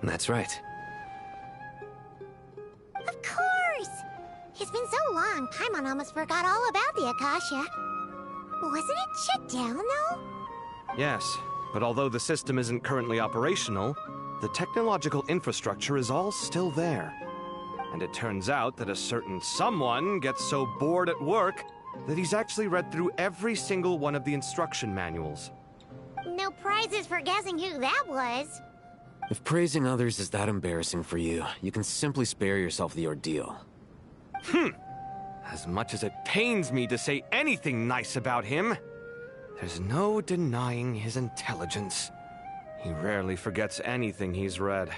That's right. Of course! It's been so long, Paimon almost forgot all about the Akasha. Wasn't it shut down, though? Yes, but although the system isn't currently operational, the technological infrastructure is all still there. And it turns out that a certain someone gets so bored at work that he's actually read through every single one of the instruction manuals. No prizes for guessing who that was. If praising others is that embarrassing for you, you can simply spare yourself the ordeal. As much as it pains me to say anything nice about him, there's no denying his intelligence. He rarely forgets anything he's read.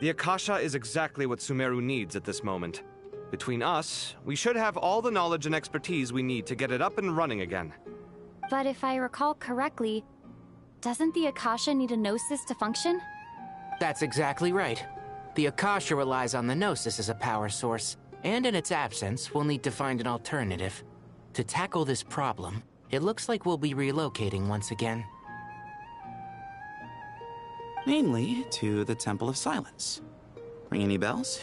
The Akasha is exactly what Sumeru needs at this moment. Between us, we should have all the knowledge and expertise we need to get it up and running again. But if I recall correctly, doesn't the Akasha need a Gnosis to function? That's exactly right. The Akasha relies on the Gnosis as a power source, and in its absence, we'll need to find an alternative. To tackle this problem, it looks like we'll be relocating once again. Namely, to the Temple of Silence. Ring any bells?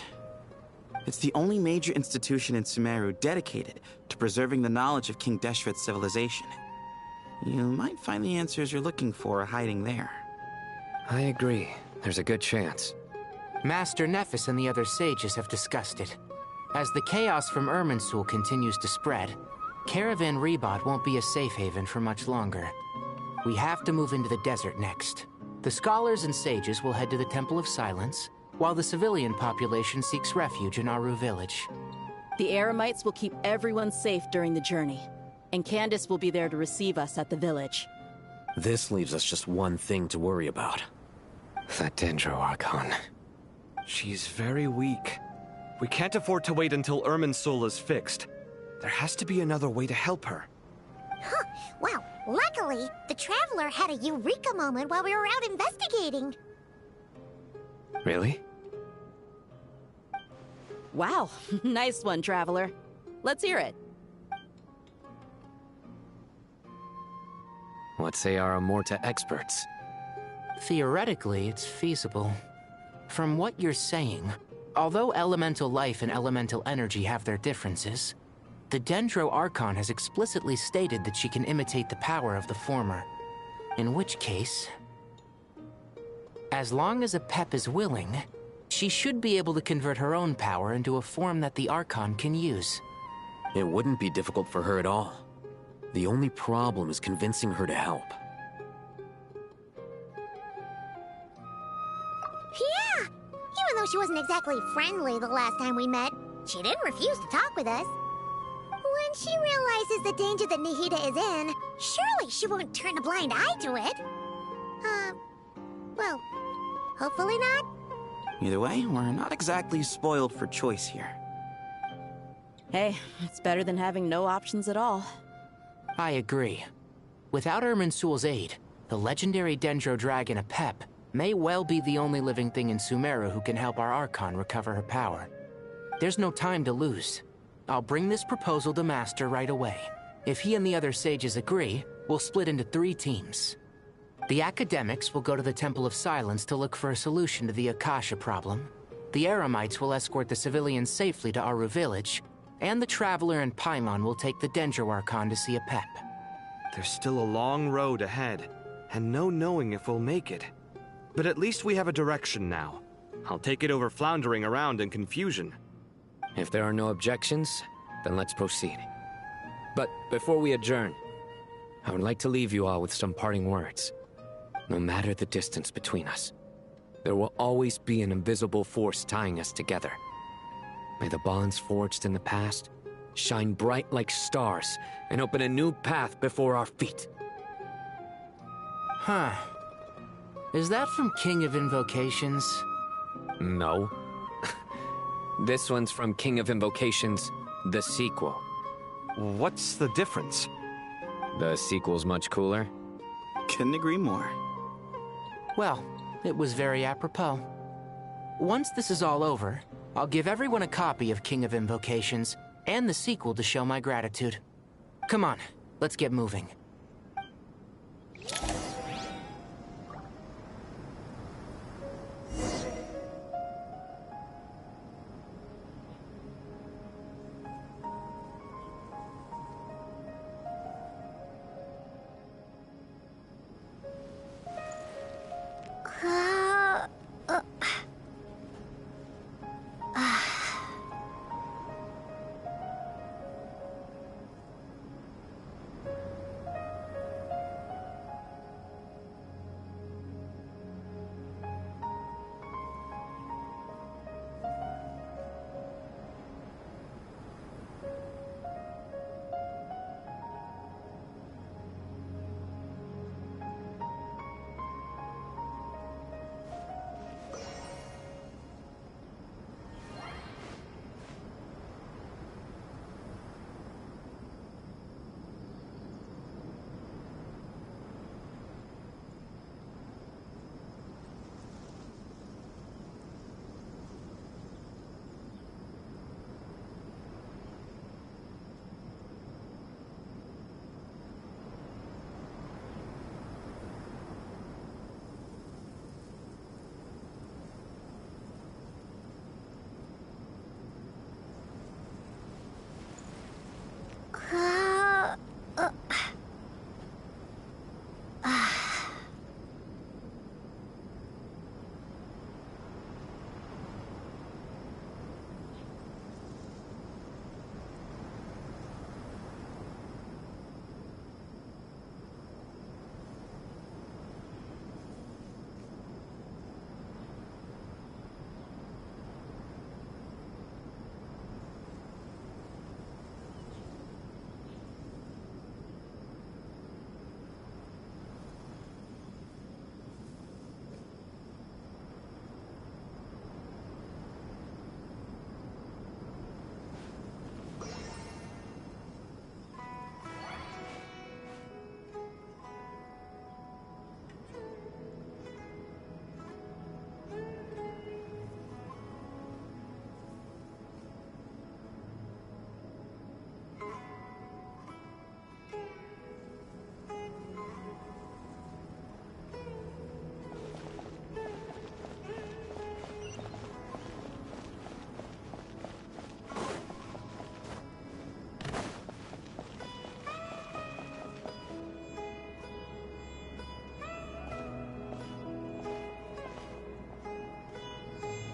It's the only major institution in Sumeru dedicated to preserving the knowledge of King Deshret's civilization. You might find the answers you're looking for hiding there. I agree. There's a good chance. Master Nephis and the other sages have discussed it. As the chaos from Irminsul continues to spread, Caravan Rebot won't be a safe haven for much longer. We have to move into the desert next. The scholars and sages will head to the Temple of Silence, while the civilian population seeks refuge in Aru village. The Eremites will keep everyone safe during the journey, and Candace will be there to receive us at the village. This leaves us just one thing to worry about. That Dendro Archon. She's very weak. We can't afford to wait until Irminsul is fixed. There has to be another way to help her. Huh. Wow, luckily, the Traveler had a eureka moment while we were out investigating. Really? Wow, nice one, Traveler. Let's hear it. What say our Amorta experts? Theoretically, it's feasible. From what you're saying, although elemental life and elemental energy have their differences, the Dendro Archon has explicitly stated that she can imitate the power of the former. In which case, as long as a Pep is willing, she should be able to convert her own power into a form that the Archon can use. It wouldn't be difficult for her at all. The only problem is convincing her to help. Yeah! Even though she wasn't exactly friendly the last time we met, she didn't refuse to talk with us. When she realizes the danger that Nahida is in, surely she won't turn a blind eye to it. Well, hopefully not. Either way, we're not exactly spoiled for choice here. Hey, it's better than having no options at all. I agree. Without Irminsul's aid, the legendary Dendro Dragon Apep may well be the only living thing in Sumeru who can help our Archon recover her power. There's no time to lose. I'll bring this proposal to Master right away. If he and the other sages agree, we'll split into 3 teams. The academics will go to the Temple of Silence to look for a solution to the Akasha problem. The Eremites will escort the civilians safely to Aru Village, and the Traveler and Paimon will take the Dendro Archon to see Apep. There's still a long road ahead, and no knowing if we'll make it. But at least we have a direction now. I'll take it over floundering around in confusion. If there are no objections, then let's proceed. But before we adjourn, I would like to leave you all with some parting words. No matter the distance between us, there will always be an invisible force tying us together. May the bonds forged in the past shine bright like stars and open a new path before our feet. Huh. Is that from King of Invocations? No. This one's from King of Invocations, the sequel. What's the difference? The sequel's much cooler. Couldn't agree more. Well, it was very apropos. Once this is all over, I'll give everyone a copy of King of Invocations and the sequel to show my gratitude. Come on, let's get moving.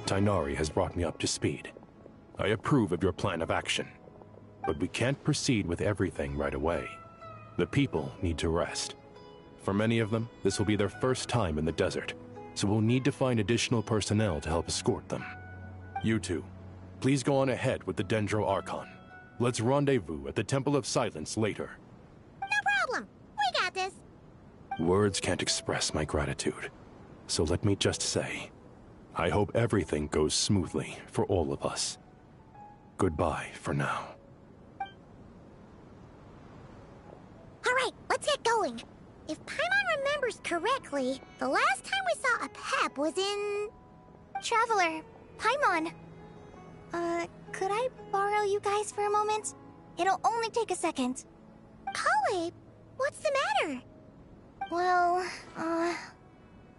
Tighnari has brought me up to speed. I approve of your plan of action. But we can't proceed with everything right away. The people need to rest. For many of them, this will be their first time in the desert, so we'll need to find additional personnel to help escort them. You two, please go on ahead with the Dendro Archon. Let's rendezvous at the Temple of Silence later. No problem. We got this. Words can't express my gratitude. So let me just say, I hope everything goes smoothly for all of us. Goodbye for now. going. If Paimon remembers correctly, the last time we saw a Pep was in... Traveler, Paimon. Could I borrow you guys for a moment? It'll only take a second. Kale, what's the matter? Well,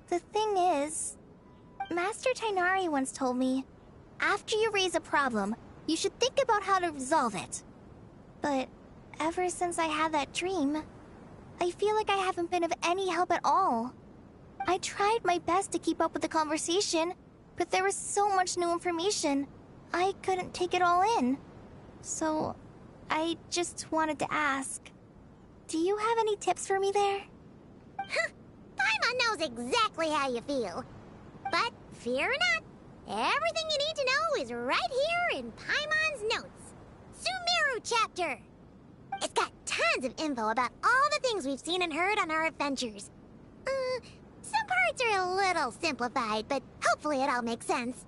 the thing is... Master Tighnari once told me, after you raise a problem, you should think about how to resolve it. But ever since I had that dream, I feel like I haven't been of any help at all. I tried my best to keep up with the conversation, but there was so much new information, I couldn't take it all in. So, I just wanted to ask, do you have any tips for me there? Huh, Paimon knows exactly how you feel. But fear not, everything you need to know is right here in Paimon's notes. Sumeru chapter! It's got tons of info about all the things we've seen and heard on our adventures. Some parts are a little simplified, but hopefully it all makes sense.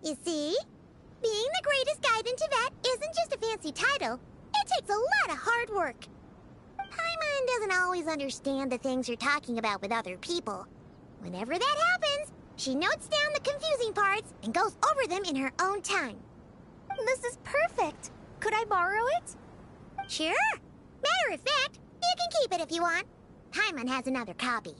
You see? Being the greatest guide in Tibet isn't just a fancy title. It takes a lot of hard work. Paimon doesn't always understand the things you're talking about with other people. Whenever that happens, she notes down the confusing parts and goes over them in her own time. This is perfect. Could I borrow it? Sure. Matter of fact, you can keep it if you want. Paimon has another copy.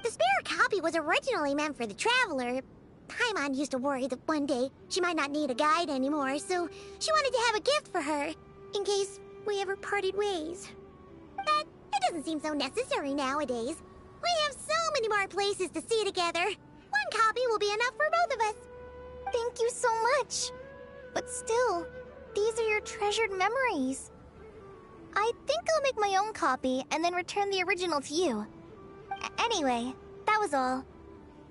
The spare copy was originally meant for the Traveler. Paimon used to worry that one day she might not need a guide anymore, so she wanted to have a gift for her, in case we ever parted ways. But it doesn't seem so necessary nowadays. We have so many more places to see together. One copy will be enough for both of us. Thank you so much. But still, these are your treasured memories. I think I'll make my own copy and then return the original to you. Anyway, that was all.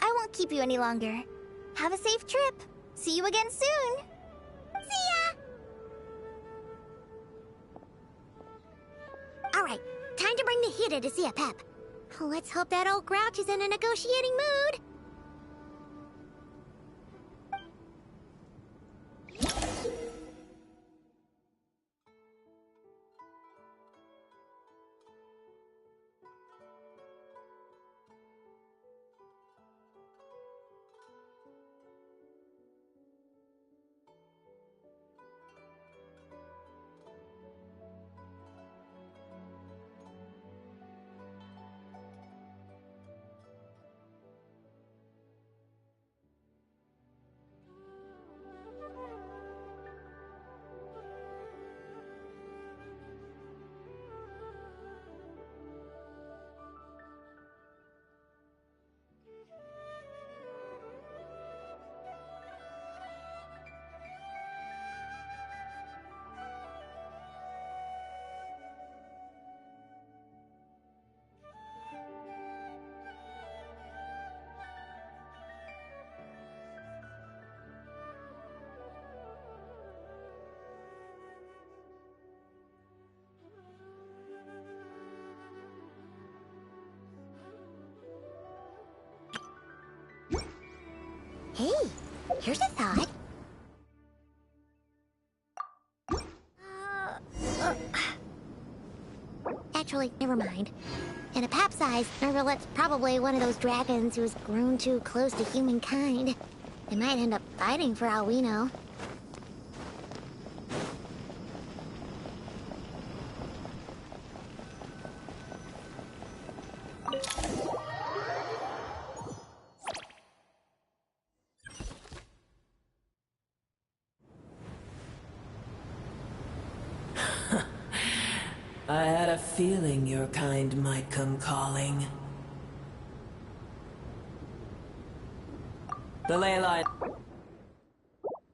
I won't keep you any longer. Have a safe trip. See you again soon. See ya! Alright, time to bring the Hida to see a Pep. Let's hope that old grouch is in a negotiating mood. Hey, here's a thought. Actually, never mind. In a Pep size, Nervalet's probably one of those dragons who's grown too close to humankind. They might end up fighting for all we know. I had a feeling your kind might come calling. The ley line...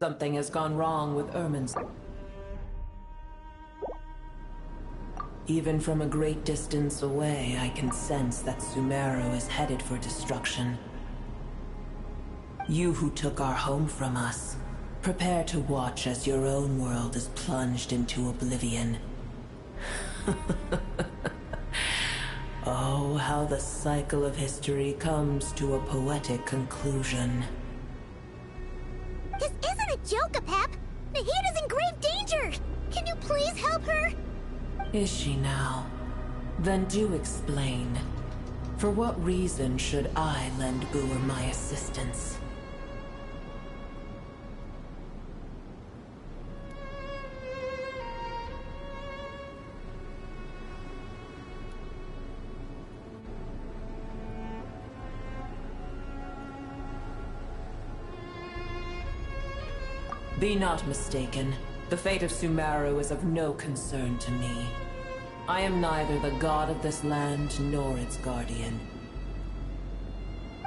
Something has gone wrong with Irminsul. Even from a great distance away, I can sense that Sumeru is headed for destruction. You who took our home from us, prepare to watch as your own world is plunged into oblivion. Oh, how the cycle of history comes to a poetic conclusion. This isn't a joke, Pep! The Hida's in grave danger! Can you please please help her? Is she now? Then do explain. For what reason should I lend Booer my assistance? Be not mistaken. The fate of Sumeru is of no concern to me. I am neither the god of this land nor its guardian.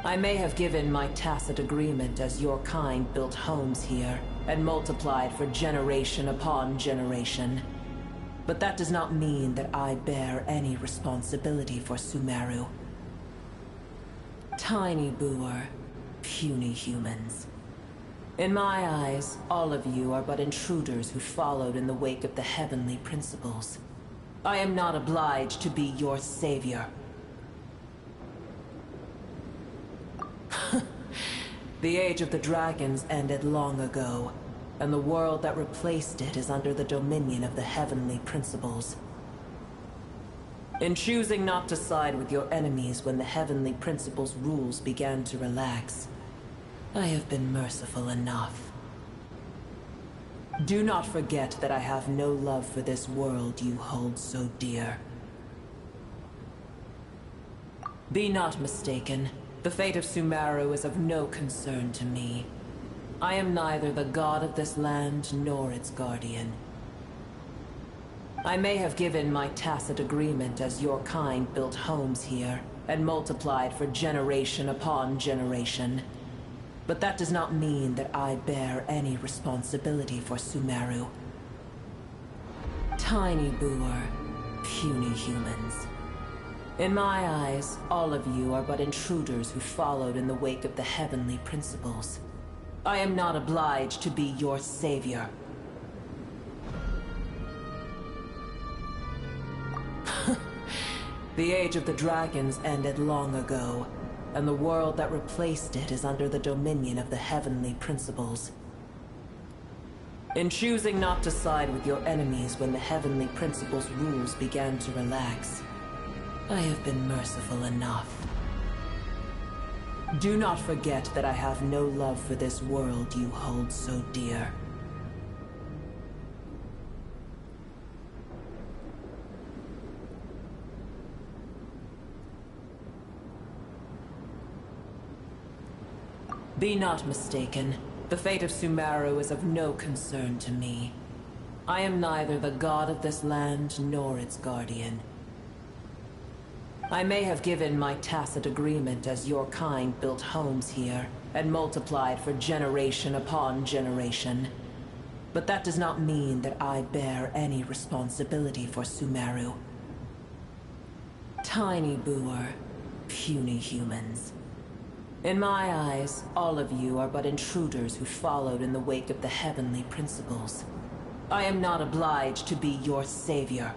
I may have given my tacit agreement as your kind built homes here and multiplied for generation upon generation. But that does not mean that I bear any responsibility for Sumeru. Tiny Booer, puny humans. In my eyes, all of you are but intruders who followed in the wake of the heavenly principles. I am not obliged to be your savior. The age of the dragons ended long ago, and the world that replaced it is under the dominion of the heavenly principles. In choosing not to side with your enemies when the heavenly principles' rules began to relax, I have been merciful enough. Do not forget that I have no love for this world you hold so dear. Be not mistaken. The fate of Sumeru is of no concern to me. I am neither the god of this land nor its guardian. I may have given my tacit agreement as your kind built homes here and multiplied for generation upon generation. But that does not mean that I bear any responsibility for Sumeru. Tiny Booer, puny humans. In my eyes, all of you are but intruders who followed in the wake of the heavenly principles. I am not obliged to be your savior. The age of the dragons ended long ago, and the world that replaced it is under the dominion of the heavenly principles. In choosing not to side with your enemies when the heavenly principles' rules began to relax, I have been merciful enough. Do not forget that I have no love for this world you hold so dear. Be not mistaken. The fate of Sumeru is of no concern to me. I am neither the god of this land nor its guardian. I may have given my tacit agreement as your kind built homes here and multiplied for generation upon generation. But that does not mean that I bear any responsibility for Sumeru. Tiny Booer, puny humans. In my eyes, all of you are but intruders who followed in the wake of the heavenly principles. I am not obliged to be your savior.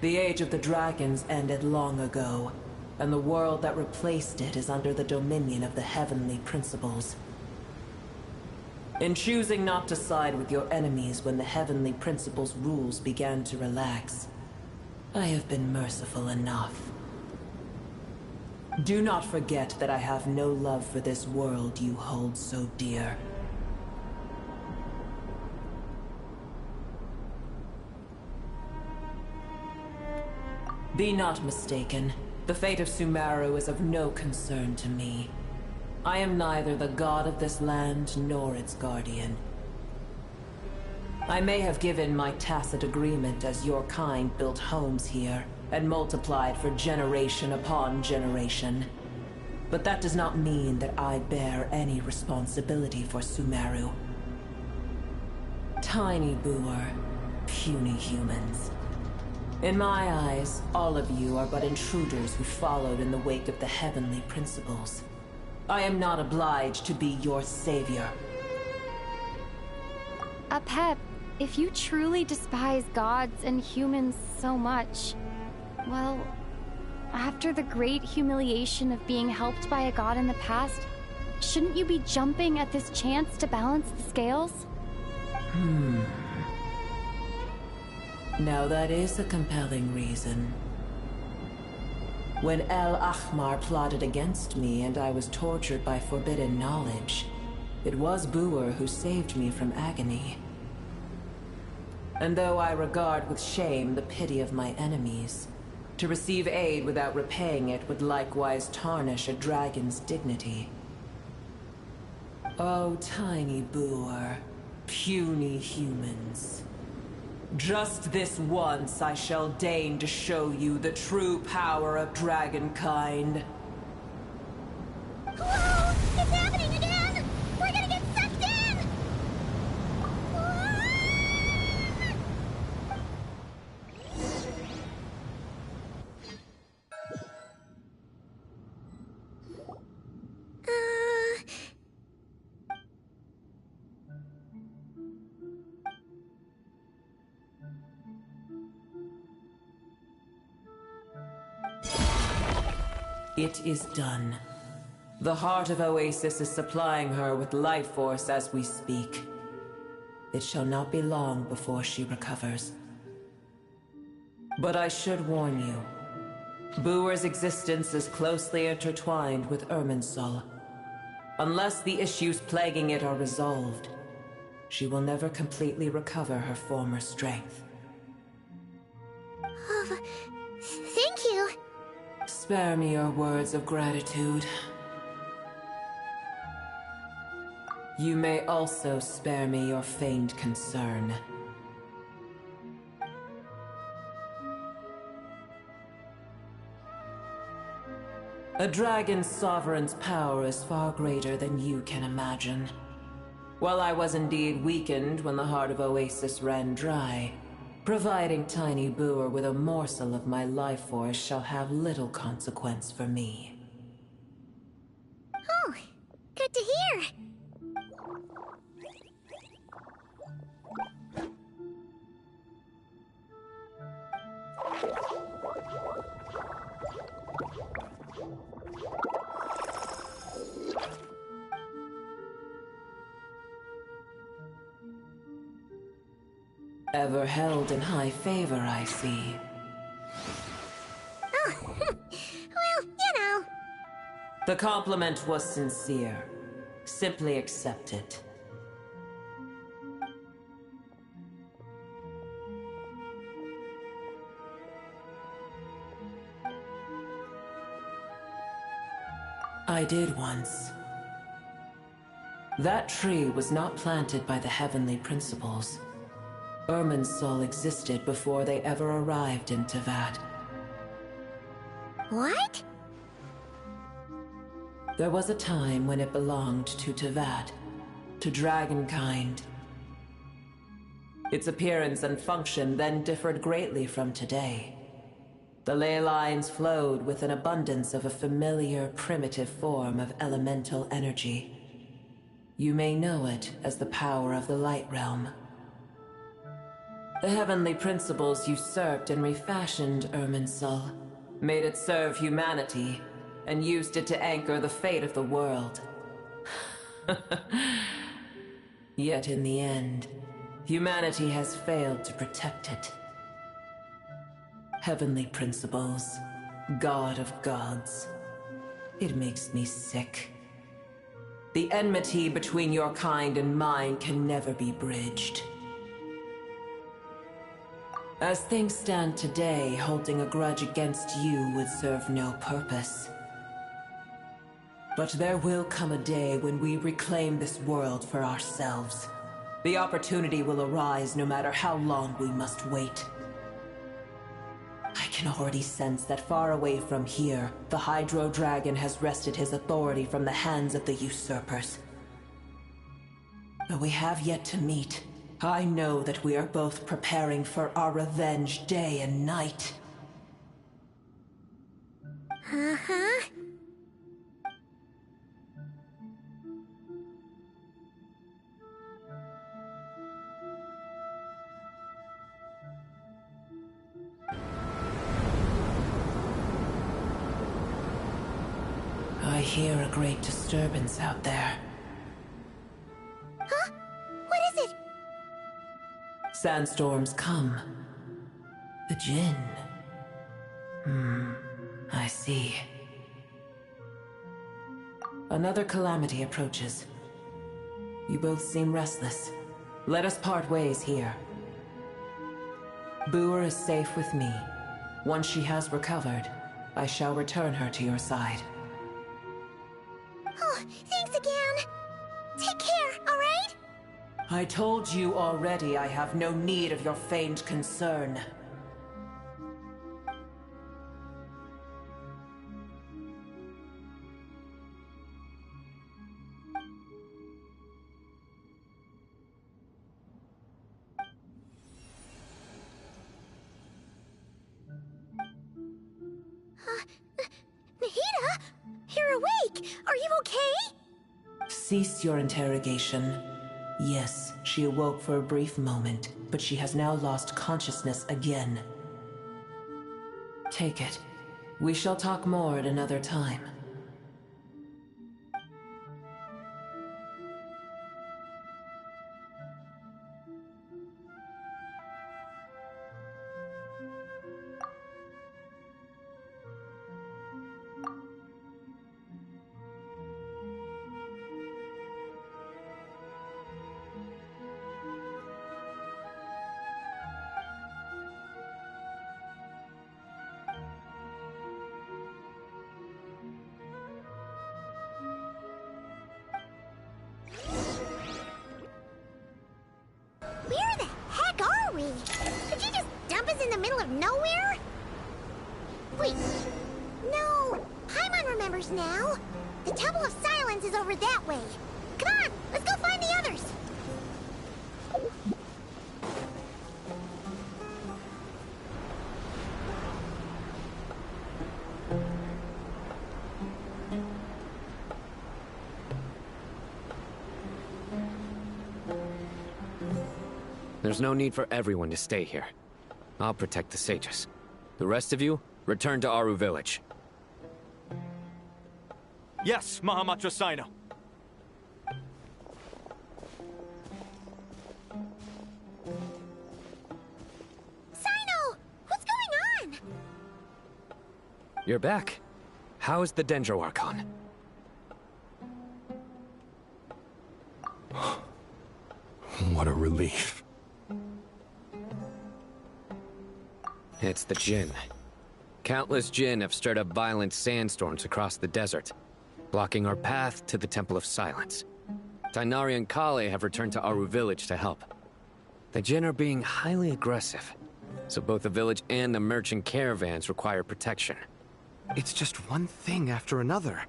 The age of the dragons ended long ago, and the world that replaced it is under the dominion of the heavenly principles. In choosing not to side with your enemies when the heavenly principles' rules began to relax, I have been merciful enough. Do not forget that I have no love for this world you hold so dear. Be not mistaken. The fate of Sumeru is of no concern to me. I am neither the god of this land nor its guardian. I may have given my tacit agreement as your kind built homes here and multiplied for generation upon generation. But that does not mean that I bear any responsibility for Sumeru. Tiny Booer, puny humans. In my eyes, all of you are but intruders who followed in the wake of the heavenly principles. I am not obliged to be your savior. Pep, if you truly despise gods and humans so much, well, after the great humiliation of being helped by a god in the past, Shouldn't you be jumping at this chance to balance the scales? Now that is a compelling reason. When El Ahmar plotted against me and I was tortured by forbidden knowledge, it was Buer who saved me from agony. And though I regard with shame the pity of my enemies, to receive aid without repaying it would likewise tarnish a dragon's dignity. Oh, tiny Buer, puny humans. Just this once I shall deign to show you the true power of dragonkind. Whoa! It's happening again! We're gonna get sucked in! It is done. The heart of Oasis is supplying her with life force as we speak. It shall not be long before she recovers. But I should warn you. Buer's existence is closely intertwined with Irminsul. Unless the issues plaguing it are resolved, she will never completely recover her former strength. Thank you. Spare me your words of gratitude. You may also spare me your feigned concern. A dragon's sovereign's power is far greater than you can imagine. While I was indeed weakened when the heart of Oasis ran dry, providing tiny Buer with a morsel of my life force shall have little consequence for me. Oh, good to hear. Ever held in high favor, I see. Oh, well, you know. The compliment was sincere. Simply accept it. I did once. That tree was not planted by the heavenly principles. Irminsul existed before they ever arrived in Tevat. What? There was a time when it belonged to Tevat, to dragonkind. Its appearance and function then differed greatly from today. The ley lines flowed with an abundance of a familiar, primitive form of elemental energy. You may know it as the power of the Light Realm. The heavenly principles usurped and refashioned Irminsul, made it serve humanity, and used it to anchor the fate of the world. Yet in the end, humanity has failed to protect it. Heavenly principles, God of gods. It makes me sick. The enmity between your kind and mine can never be bridged. As things stand today, holding a grudge against you would serve no purpose. But there will come a day when we reclaim this world for ourselves. The opportunity will arise no matter how long we must wait. I can already sense that far away from here, the Hydro Dragon has wrested his authority from the hands of the usurpers. Though we have yet to meet, I know that we are both preparing for our revenge day and night. Uh-huh. I hear a great disturbance out there. Huh? What is it? Sandstorms come. The Jinn. I see. Another calamity approaches. You both seem restless. Let us part ways here. Boer is safe with me. Once she has recovered, I shall return her to your side. Oh, thanks again. Take care, alright? I told you already I have no need of your feigned concern. Nahida? You're awake! Are you okay? Cease your interrogation. Yes, she awoke for a brief moment, but she has now lost consciousness again. Take it. We shall talk more at another time. Where the heck are we? Did you just dump us in the middle of nowhere? Wait. No. Paimon remembers now. The Temple of Silence is over that way. Come on, let's go find the others. There's no need for everyone to stay here. I'll protect the sages. The rest of you, return to Aru Village. Yes, Mahamacho Sino. Sino! What's going on? You're back. How's the Dendro Archon? What a relief. It's the Jinn. Countless Jinn have stirred up violent sandstorms across the desert, blocking our path to the Temple of Silence. Tighnari and Kale have returned to Aru Village to help. The Jinn are being highly aggressive, so both the village and the merchant caravans require protection. It's just one thing after another.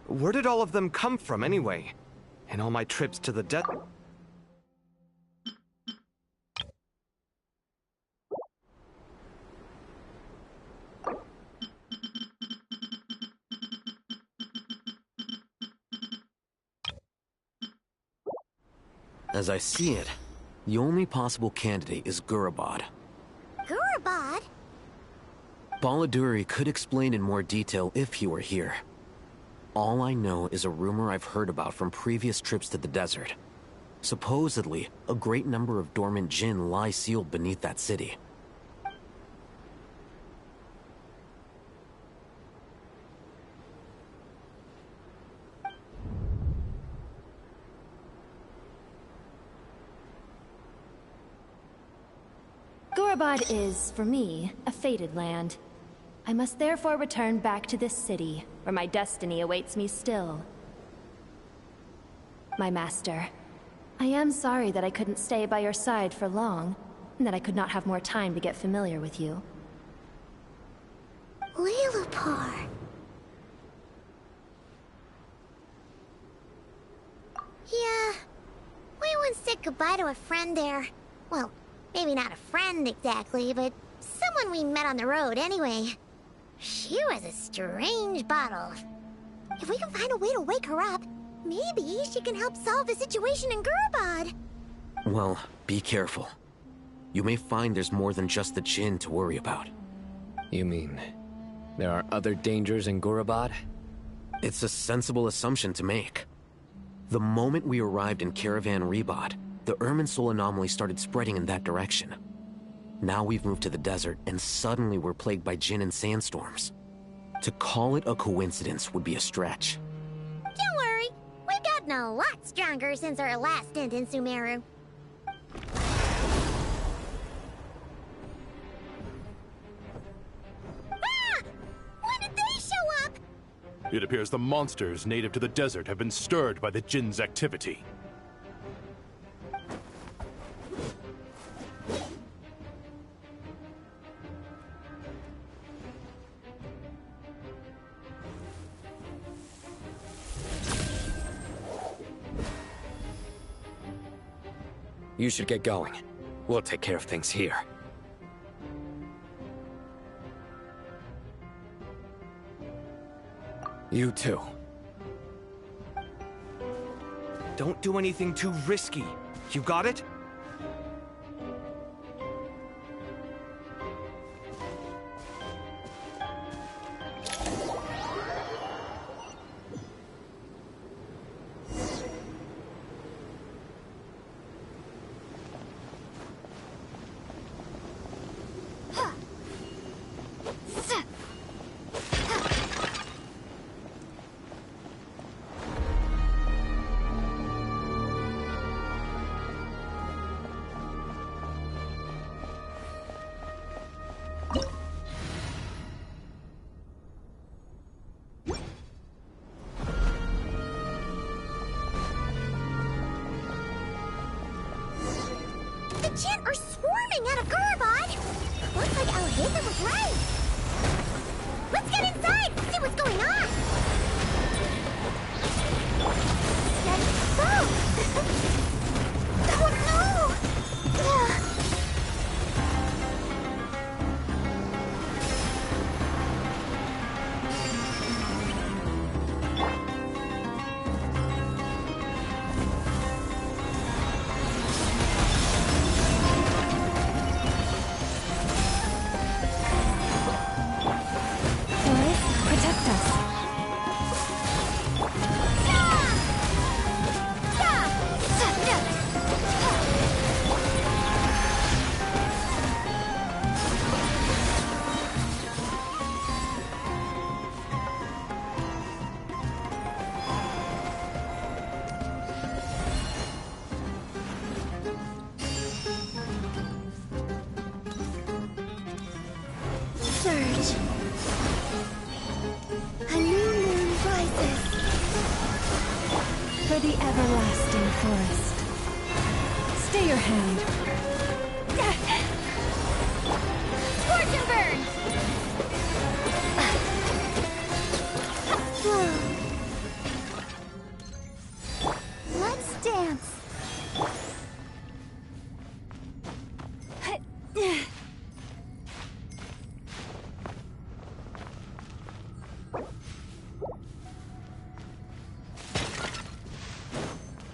Where did all of them come from anyway? In all my trips to the desert. As I see it, the only possible candidate is Gurabad. Gurabad? Baladuri could explain in more detail if he were here. All I know is a rumor I've heard about from previous trips to the desert. Supposedly, a great number of dormant Jinn lie sealed beneath that city. Gurabad is, for me, a fated land. I must therefore return back to this city, where my destiny awaits me still. My master, I am sorry that I couldn't stay by your side for long, and that I could not have more time to get familiar with you. Lilipar. Yeah, we once said goodbye to a friend there. Well, maybe not a friend exactly, but someone we met on the road anyway. She was a strange bottle. If we can find a way to wake her up, maybe she can help solve the situation in Gurabad. Well, be careful. You may find there's more than just the Jinn to worry about. You mean, there are other dangers in Gurabad? It's a sensible assumption to make. The moment we arrived in Caravan Rebot, the Irminsul anomaly started spreading in that direction. Now we've moved to the desert, and suddenly we're plagued by Jinn and sandstorms. To call it a coincidence would be a stretch. Don't worry, we've gotten a lot stronger since our last stint in Sumeru. Ah! When did they show up? It appears the monsters native to the desert have been stirred by the Jinn's activity. You should get going. We'll take care of things here. You too. Don't do anything too risky. You got it? The Jinn are swarming out of Gurabad! Looks like Alhazen was right! Let's get inside and see what's going on! Steady. Oh! Oh no! Ugh. Surge. A new moon rises. For the everlasting forest. Stay your hand. Fortune burn! Let's dance.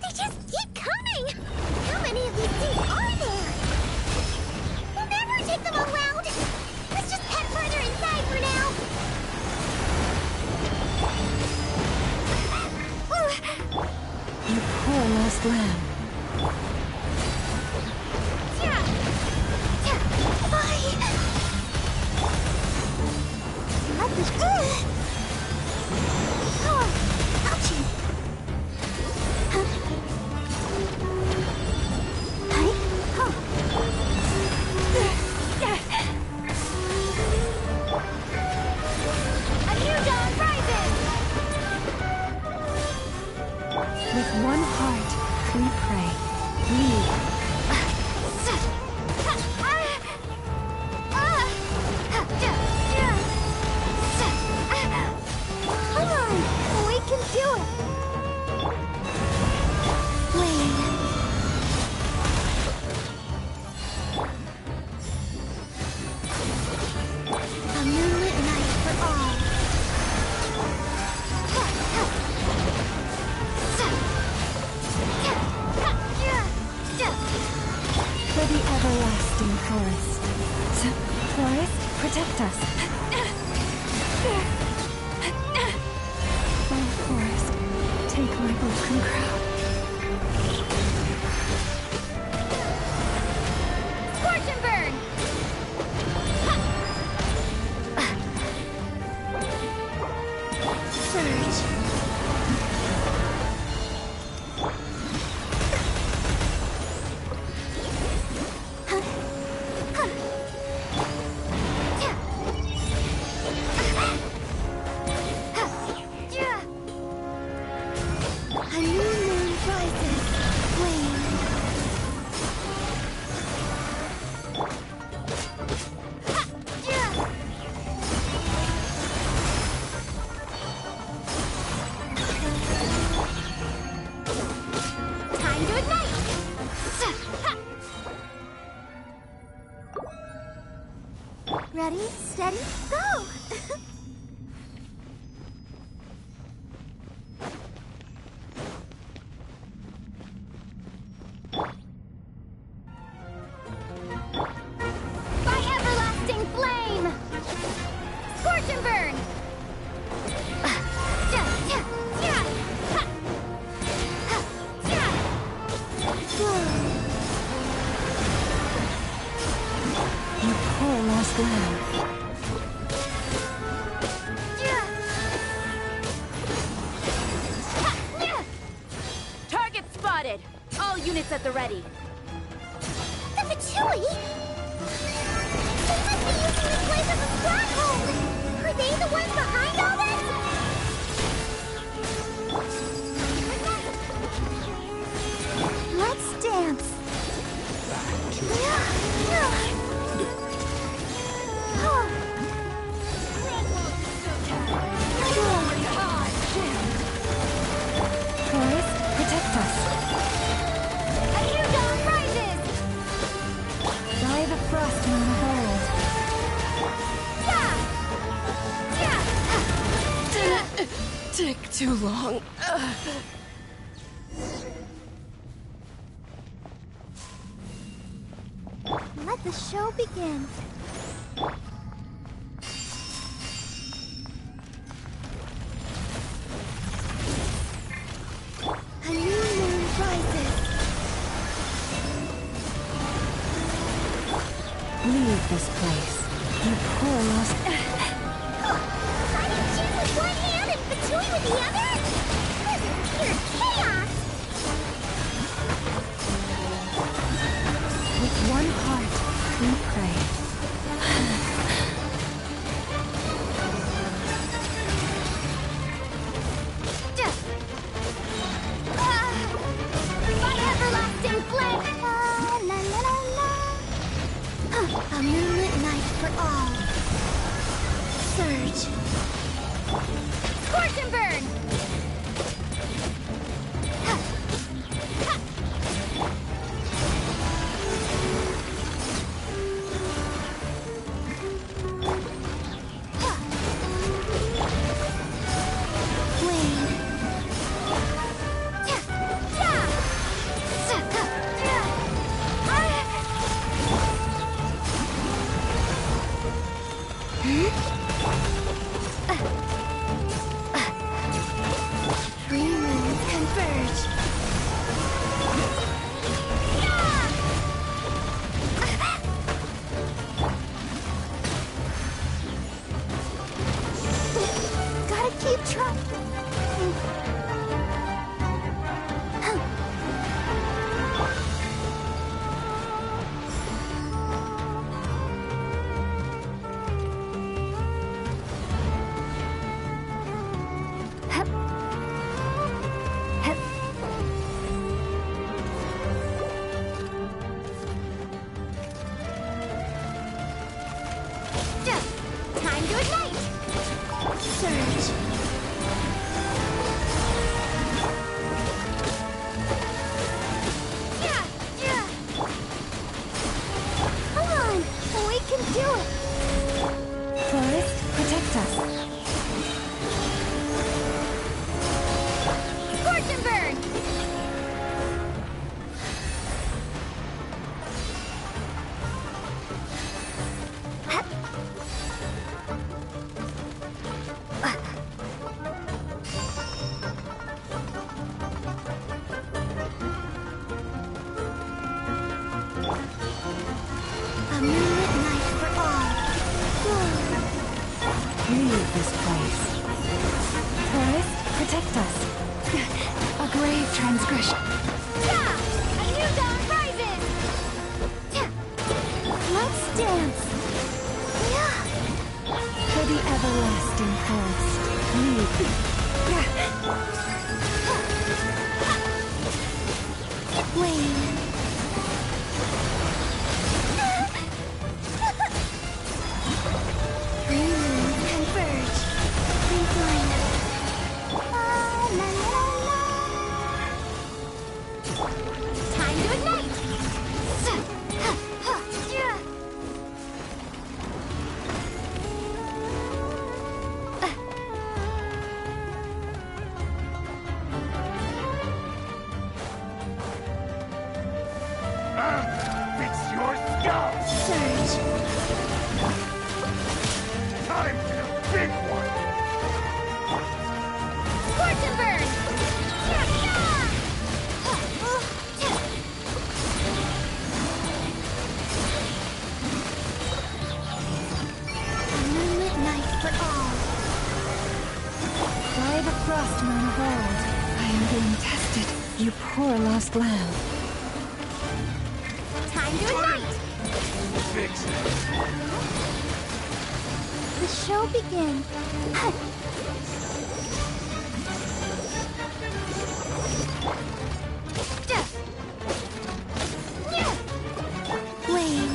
They just keep coming! How many of these things are there? We'll never take them all out! Let's just head further inside for now! You poor lost lamb. With one heart, we pray. We Come on! We can do it! A moonlit night for all. For the everlasting forest. Forest, protect us. For My boots can grow. Scorch and burn! Surge. A new moon rises. Flame. Time to ignite! Ready, steady, go! By everlasting flame! Scorch and burn! You poor lost lamb. Target spotted! All units at the ready. The Fatui? They must be using this place as a stronghold! Are they the ones behind all this? Let's dance! Forest, protect us. A new dawn rises! By the frost moon of old. Yeah! Take too long. Let the show begin. A new moon rises. Leave this place. You poor lost... Fighting Jin with one hand and Fatui with the other? This is pure chaos! With one heart, we pray. By everlasting flame! La la la la la. A moonlit night for all. Surge. Scorch and burn! Three moons converge. Gotta keep trying. Time to ignite! Surge! Come on! We can do it! Forest, protect us. Scorch and burn! Leave this place. Forest, protect us. A grave transgression. A new dawn rises! Let's dance! For the everlasting forest. Leave. Wayne. Three moons converge. Refine. Time to ignite! Fix your skull! Surge. Time for the big one! Scorch and burn! A moonlit night for all. By the frostmoon of old, I am being tested. You poor lost lamb. Time to ignite! Fix it! The show begins. Wayne.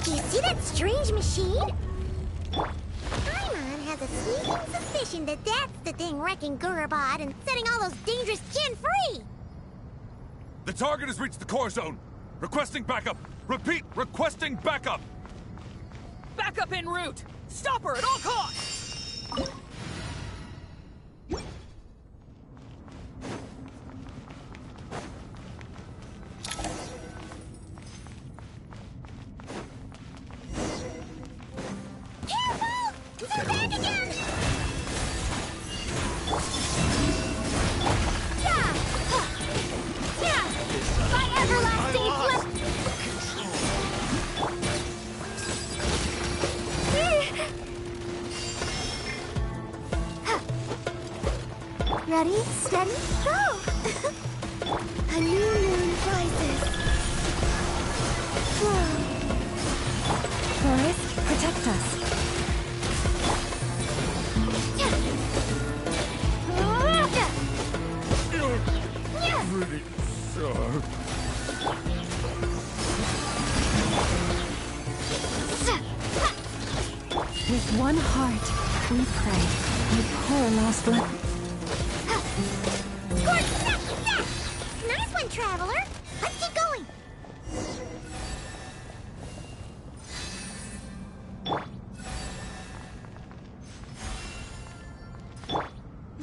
Do you see that strange machine? Paimon has a sneaking suspicion that that's the thing wrecking Gurubad and setting all those dangerous Jinn free! The target has reached the core zone. Requesting backup. Repeat, requesting backup. Backup en route! Stop her at all costs! Careful! They're back again! By everlasting flip! Ready, steady, go! A new moon rises. Flow. Forest, protect us. Pretty sharp. With one heart, we pray. You poor lost lamb. Nice one, traveler! Let's keep going!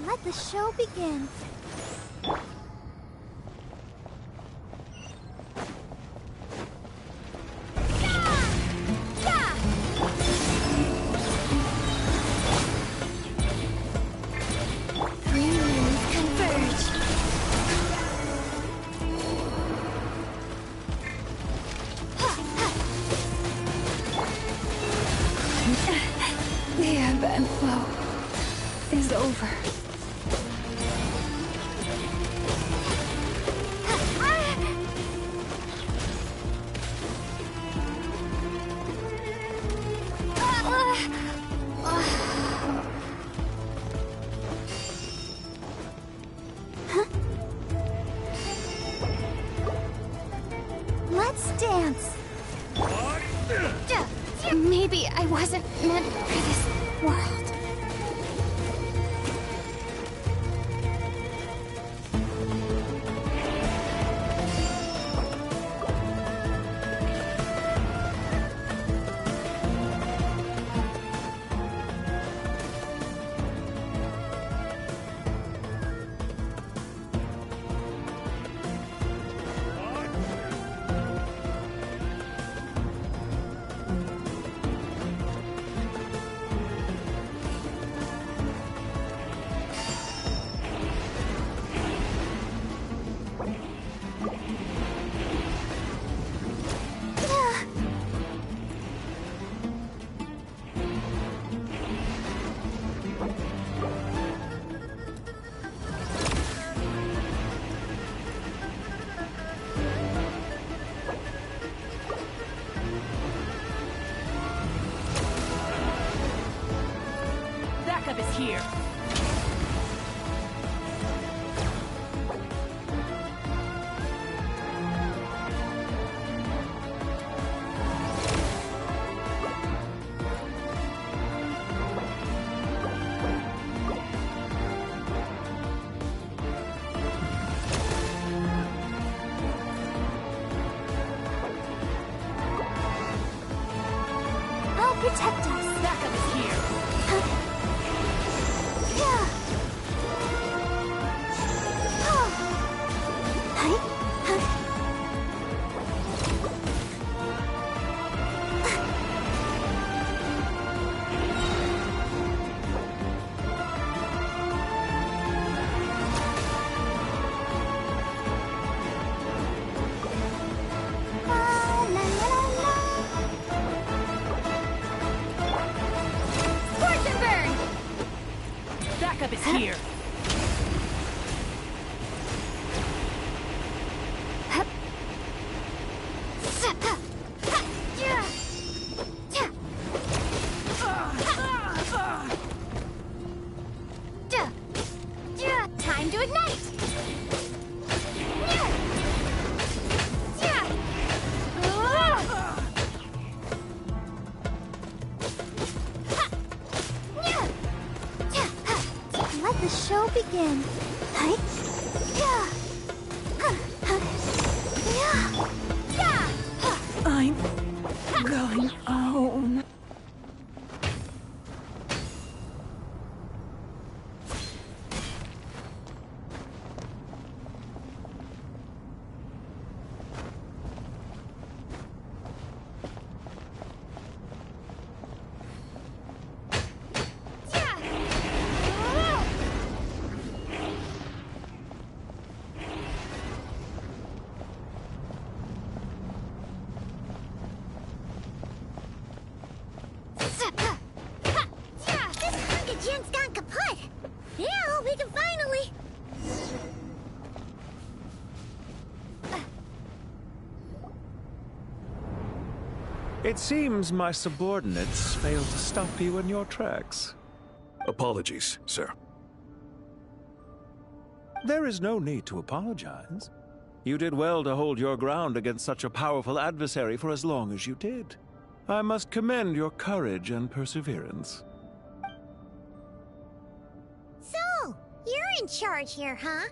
Let the show begin. Three moons converge. The ebb and flow is over. Let's dance. Maybe I wasn't meant for this world. Backup is here! Protect us. Backup is here. Backup is here. Time to ignite! Let the show begin. I'm going home. Gen's gone kaput! Yeah, we can finally... It seems my subordinates failed to stop you in your tracks. Apologies, sir. There is no need to apologize. You did well to hold your ground against such a powerful adversary for as long as you did. I must commend your courage and perseverance. So, you're in charge here, huh?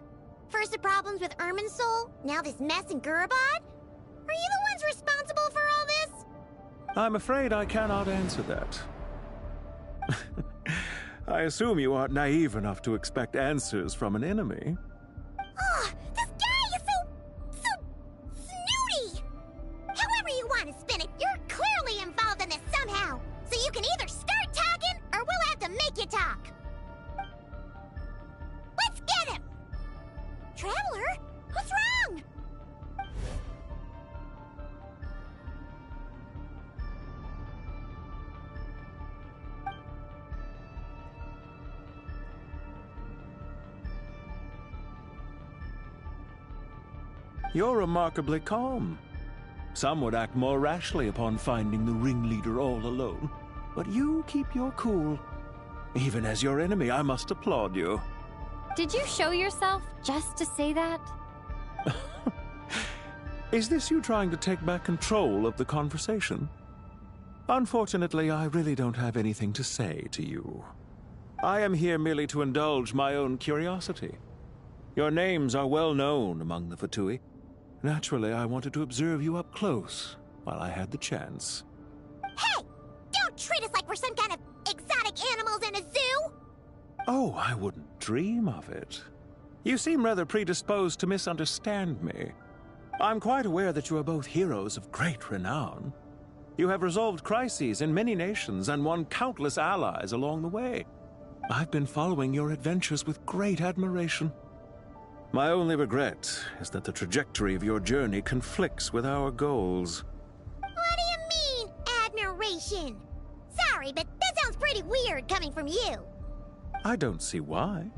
First the problems with Irminsul, now this mess in Gurabad? Are you the ones responsible for all this? I'm afraid I cannot answer that. I assume you aren't naive enough to expect answers from an enemy. Oh, this guy is so snooty! However you want to spin it, you're clearly involved in this somehow. So you can either start talking, or we'll have to make you talk. Let's get him! Traveler, what's wrong? You're remarkably calm. Some would act more rashly upon finding the ringleader all alone. But you keep your cool. Even as your enemy, I must applaud you. Did you show yourself just to say that? Is this you trying to take back control of the conversation? Unfortunately, I really don't have anything to say to you. I am here merely to indulge my own curiosity. Your names are well known among the Fatui. Naturally, I wanted to observe you up close while I had the chance. Hey! Don't treat us like we're some kind of exotic animals in a zoo! Oh, I wouldn't dream of it. You seem rather predisposed to misunderstand me. I'm quite aware that you are both heroes of great renown. You have resolved crises in many nations and won countless allies along the way. I've been following your adventures with great admiration. My only regret is that the trajectory of your journey conflicts with our goals. What do you mean, admiration? Sorry, but that sounds pretty weird coming from you. I don't see why.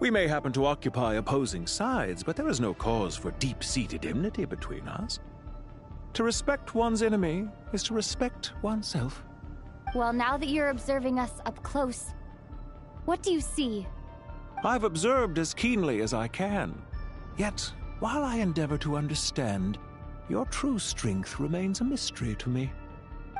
We may happen to occupy opposing sides, but there is no cause for deep-seated enmity between us. To respect one's enemy is to respect oneself. Well, now that you're observing us up close, What do you see? I've observed as keenly as I can. Yet, while I endeavor to understand, your true strength remains a mystery to me.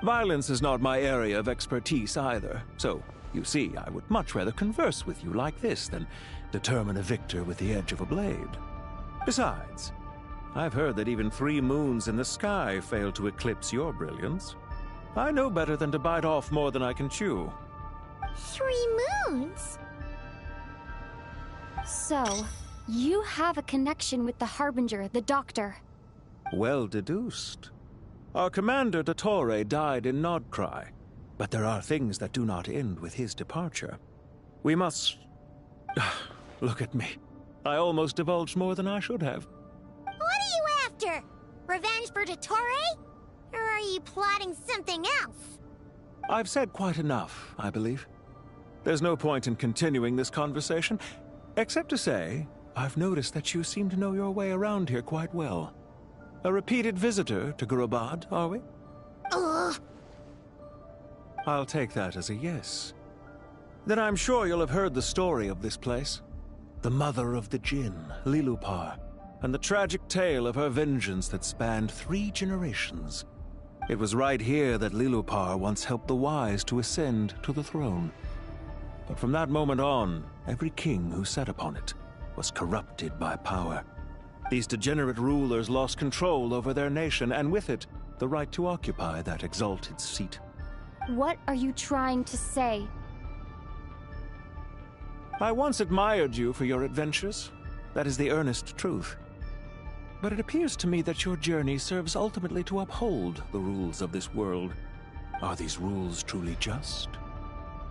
Violence is not my area of expertise either, so, you see, I would much rather converse with you like this than determine a victor with the edge of a blade. Besides, I've heard that even 3 moons in the sky fail to eclipse your brilliance. I know better than to bite off more than I can chew. 3 moons? So, you have a connection with the Harbinger, the Doctor. Well deduced. Our commander, Dottore, died in Nodcry, but there are things that do not end with his departure. We must... Look at me. I almost divulged more than I should have. What are you after? Revenge for Dottore? Or are you plotting something else? I've said quite enough, I believe. There's no point in continuing this conversation, except to say, I've noticed that you seem to know your way around here quite well. A repeated visitor to Gurubad, are we? Ugh. I'll take that as a yes. Then I'm sure you'll have heard the story of this place. The mother of the Jinn, Lilupar, and the tragic tale of her vengeance that spanned 3 generations. It was right here that Lilupar once helped the wise to ascend to the throne. But from that moment on, every king who sat upon it was corrupted by power. These degenerate rulers lost control over their nation, and with it, the right to occupy that exalted seat. What are you trying to say? I once admired you for your adventures. That is the earnest truth. But it appears to me that your journey serves ultimately to uphold the rules of this world. Are these rules truly just?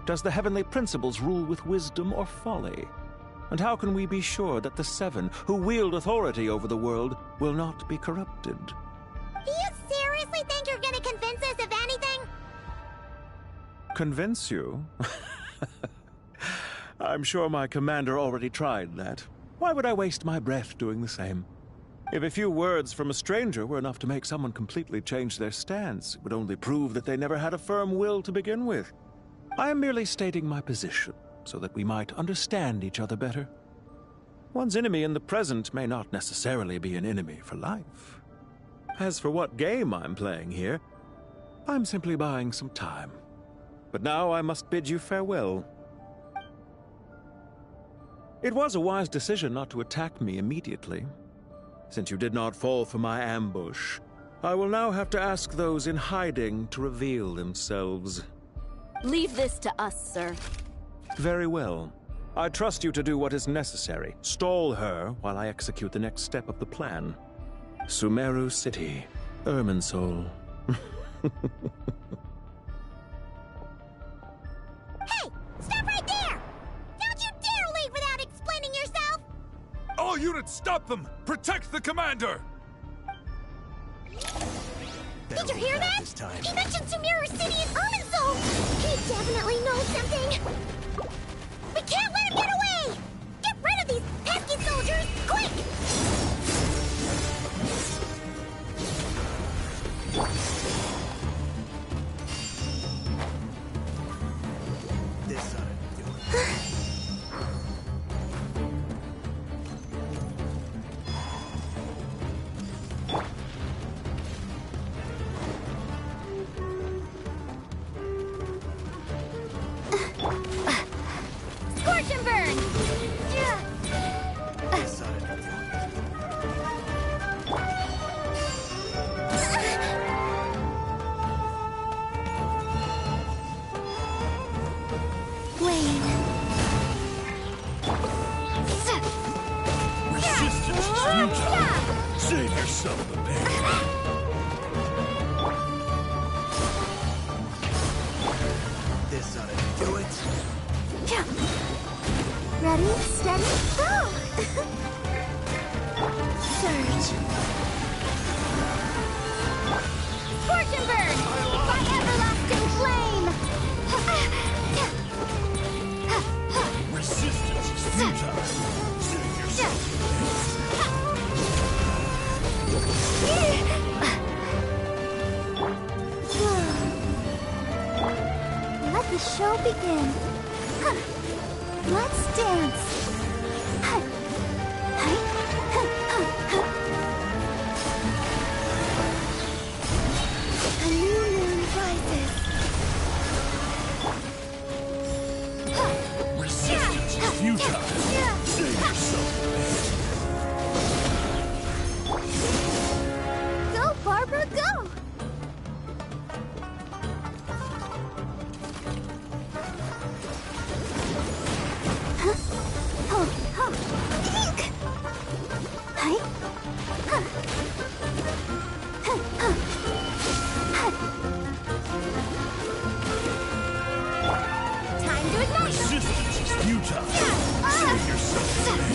Does the heavenly principles rule with wisdom or folly? And how can we be sure that the 7 who wield authority over the world will not be corrupted? Do you seriously think you're gonna convince us of anything? Convince you? I'm sure my commander already tried that. Why would I waste my breath doing the same? If a few words from a stranger were enough to make someone completely change their stance, it would only prove that they never had a firm will to begin with. I am merely stating my position, so that we might understand each other better. One's enemy in the present may not necessarily be an enemy for life. As for what game I'm playing here, I'm simply buying some time. But now I must bid you farewell. It was a wise decision not to attack me immediately. Since you did not fall for my ambush, I will now have to ask those in hiding to reveal themselves. Leave this to us, sir. Very well. I trust you to do what is necessary. Stall her while I execute the next step of the plan. Sumeru City, Irminsul. Hey! Stop right there! Don't you dare leave without explaining yourself! All units, stop them! Protect the commander! Did you hear that? He mentioned Sumeru City and Irminsul! He definitely knows something! We can't let him get away! Get rid of these pesky soldiers, quick! This ought to do it. Scorch and burn! This ought to do it. Resistance is futile. Save yourself the pain. This ought to do it. Ready, steady, go! Surge. Scorch and burn! By everlasting flame! Resistance is futile. Save yourself Let the show begin. Let's dance. A new moon rises. Resistance is futile. Save yourself the pain. Go, Barbara, go! Time to ignite! Resistance is futile. Save yourself the pain.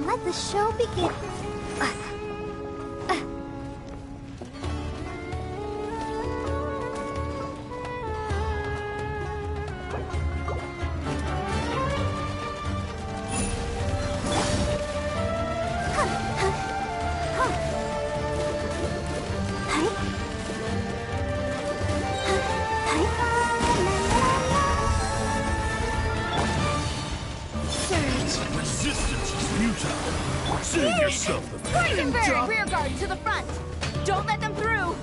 Let the show begin. Resistance is futile. Save yourself the pain. Gutenberg, rear guard to the front. Don't let them through.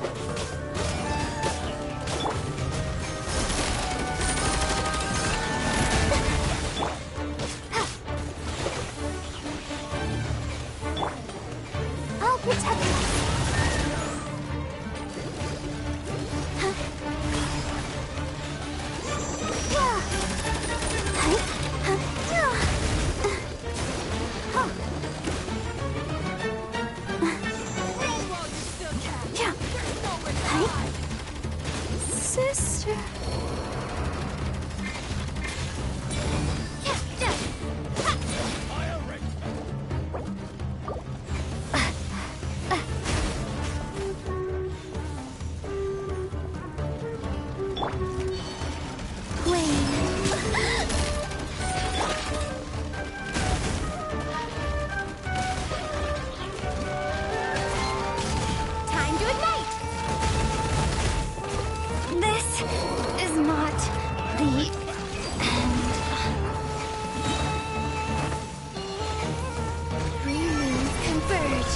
I'll protect you. Sister. Time to ignite! This is not the end. Three moons converge.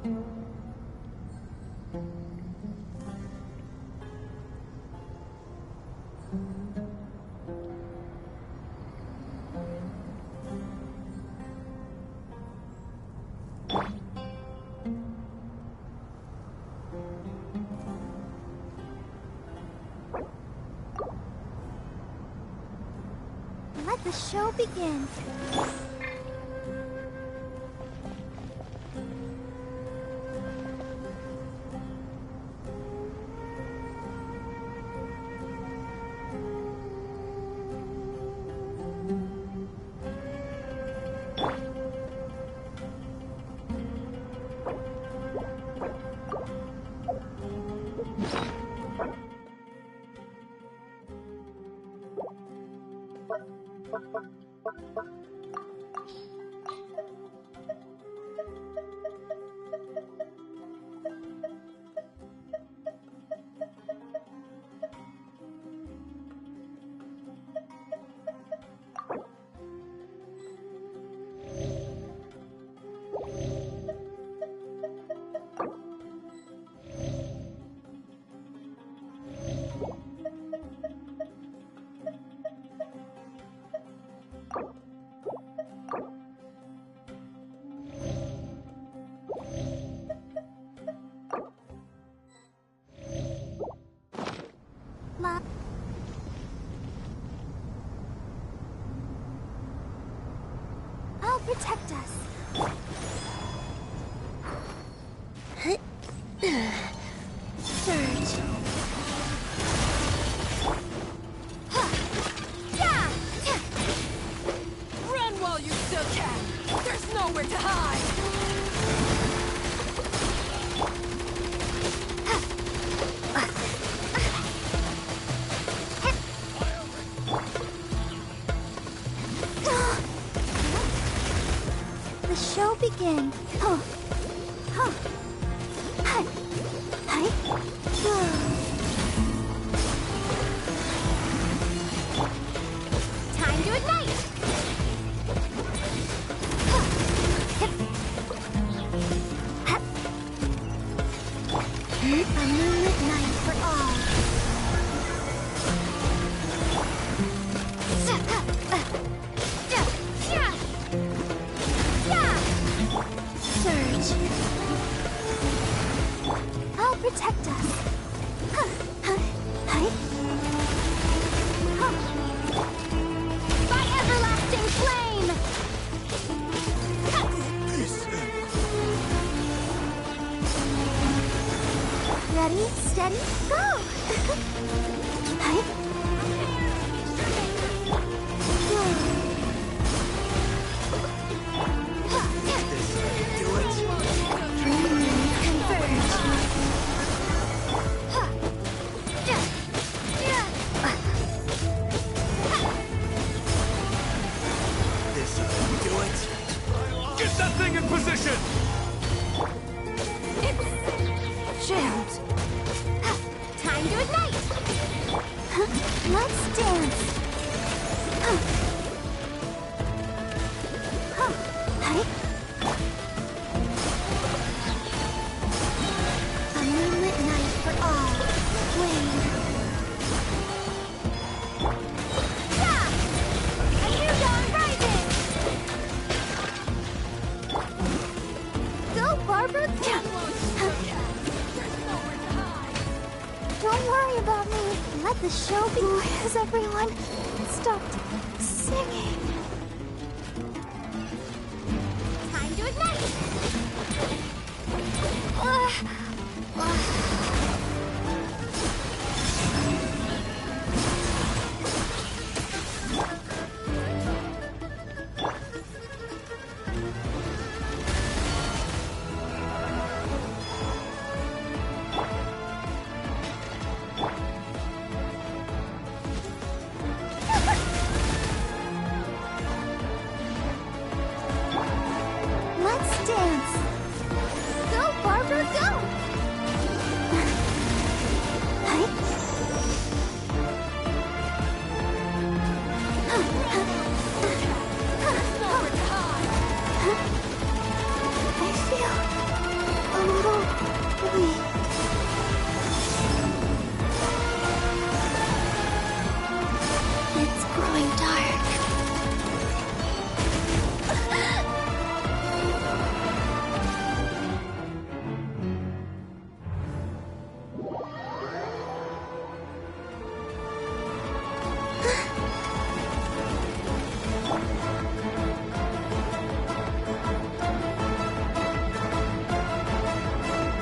Let the show begin. I'll protect us. Surge. Run while you still can! There's nowhere to hide! The show begins. Huh. Huh. Hi. Hi. Time to ignite. A moonlit night for all. Surge. I'll protect us. By everlasting flame! Ready, steady, go! Get that thing in position! Jammed. Time to ignite! Let's dance! A moonlit night for all. Wave. A new dawn rising! Go, Barbara! Don't worry about me. Let the show be. Has everyone stopped singing? Time to ignite! Let's dance! Go, Barbara, go! It's growing dark.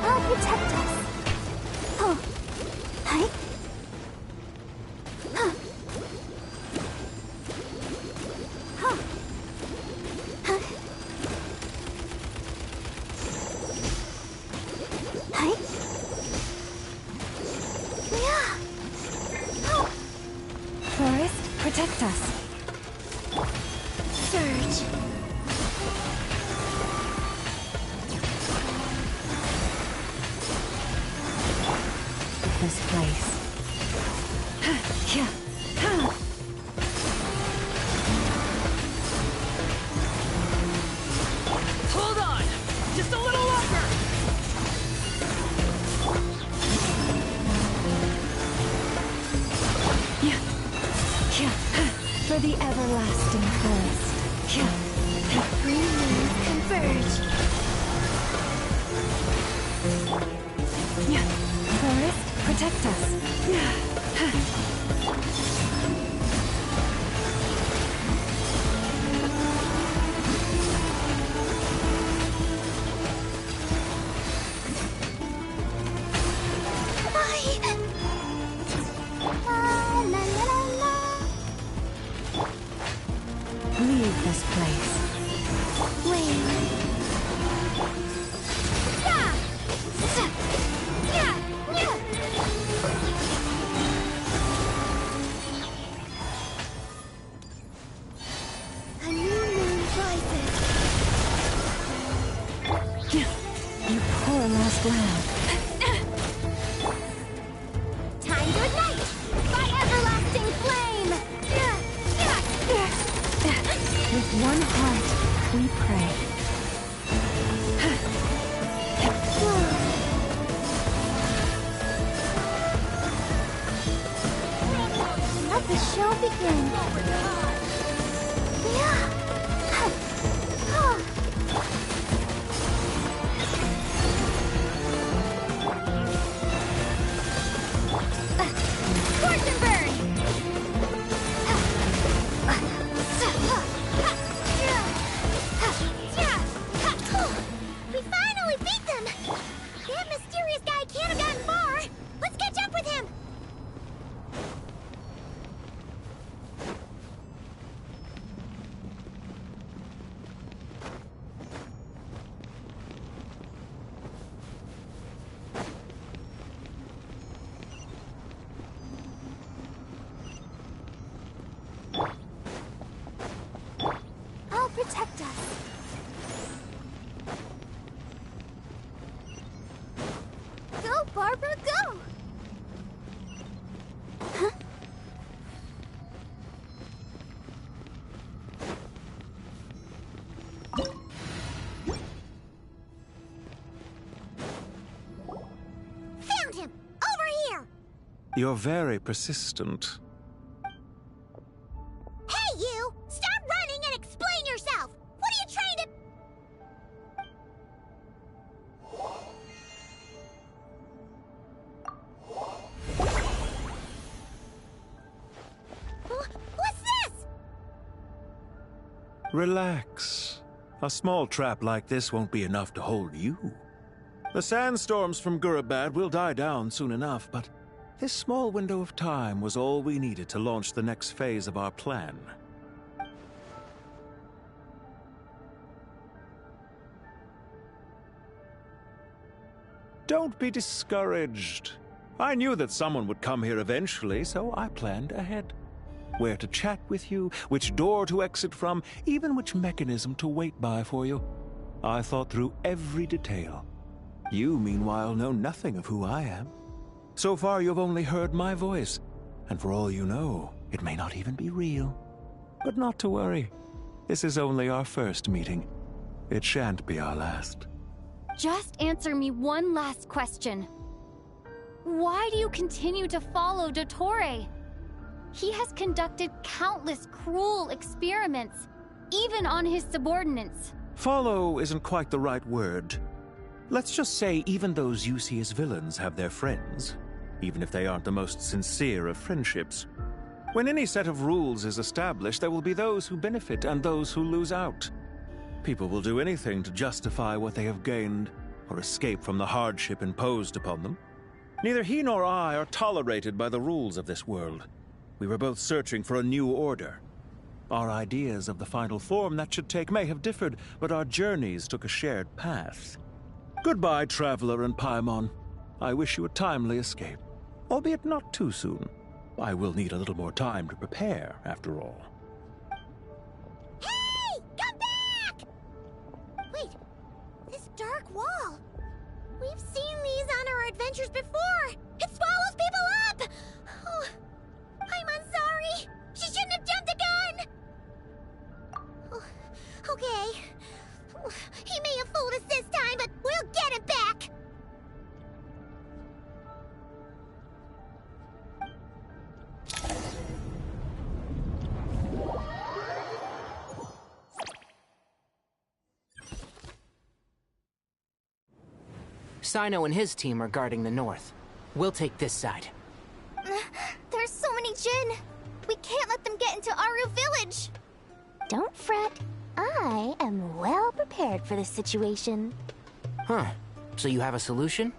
I'll protect us. Oh. Hi. Huh. Huh. Huh. Hi. Yeah. Oh. Forest, protect us. Surge. This place. Yeah. Hold on! Just a little longer! Yeah. For the everlasting forest. Yeah. Three moons converge. Yeah. Forest, protect us. Yeah. Leave this place. Flame. Yeah. Yeah. Yeah. A new moon rises. You poor lost lamb. Time to ignite! By everlasting flame! With one heart, we pray. Let the show begin. Yeah. Scorch and burn! We finally beat them! That mysterious guy can't have gotten far! Let's catch up with him! I'll protect us. Go, Barbara, go! Huh? Found him! Over here! You're very persistent. Hey, you! Stop running and explain yourself! What are you trying to... What's this? Relax. A small trap like this won't be enough to hold you. The sandstorms from Gurabad will die down soon enough, but this small window of time was all we needed to launch the next phase of our plan. Don't be discouraged. I knew that someone would come here eventually, so I planned ahead. Where to chat with you, which door to exit from, even which mechanism to wait by for you. I thought through every detail. You, meanwhile, know nothing of who I am. So far, you've only heard my voice, and for all you know, it may not even be real. But not to worry. This is only our first meeting. It shan't be our last. Just answer me one last question. Why do you continue to follow Dottore? He has conducted countless cruel experiments, even on his subordinates. Follow isn't quite the right word. Let's just say even those you see as villains have their friends, even if they aren't the most sincere of friendships. When any set of rules is established, there will be those who benefit and those who lose out. People will do anything to justify what they have gained or escape from the hardship imposed upon them. Neither he nor I are tolerated by the rules of this world. We were both searching for a new order. Our ideas of the final form that should take may have differed, but our journeys took a shared path. Goodbye, Traveler and Paimon. I wish you a timely escape, albeit not too soon. I will need a little more time to prepare, after all. Hey! Come back! Wait, this dark wall. We've seen these on our adventures before. It swallows people up! Oh, I'm sorry. She shouldn't have jumped the gun! Oh, okay. He may have fooled us this time, but we'll get him back! Sino and his team are guarding the north. We'll take this side. There's so many Jin. We can't let them get into Aru Village. Don't fret. I am well prepared for this situation. Huh. So you have a solution?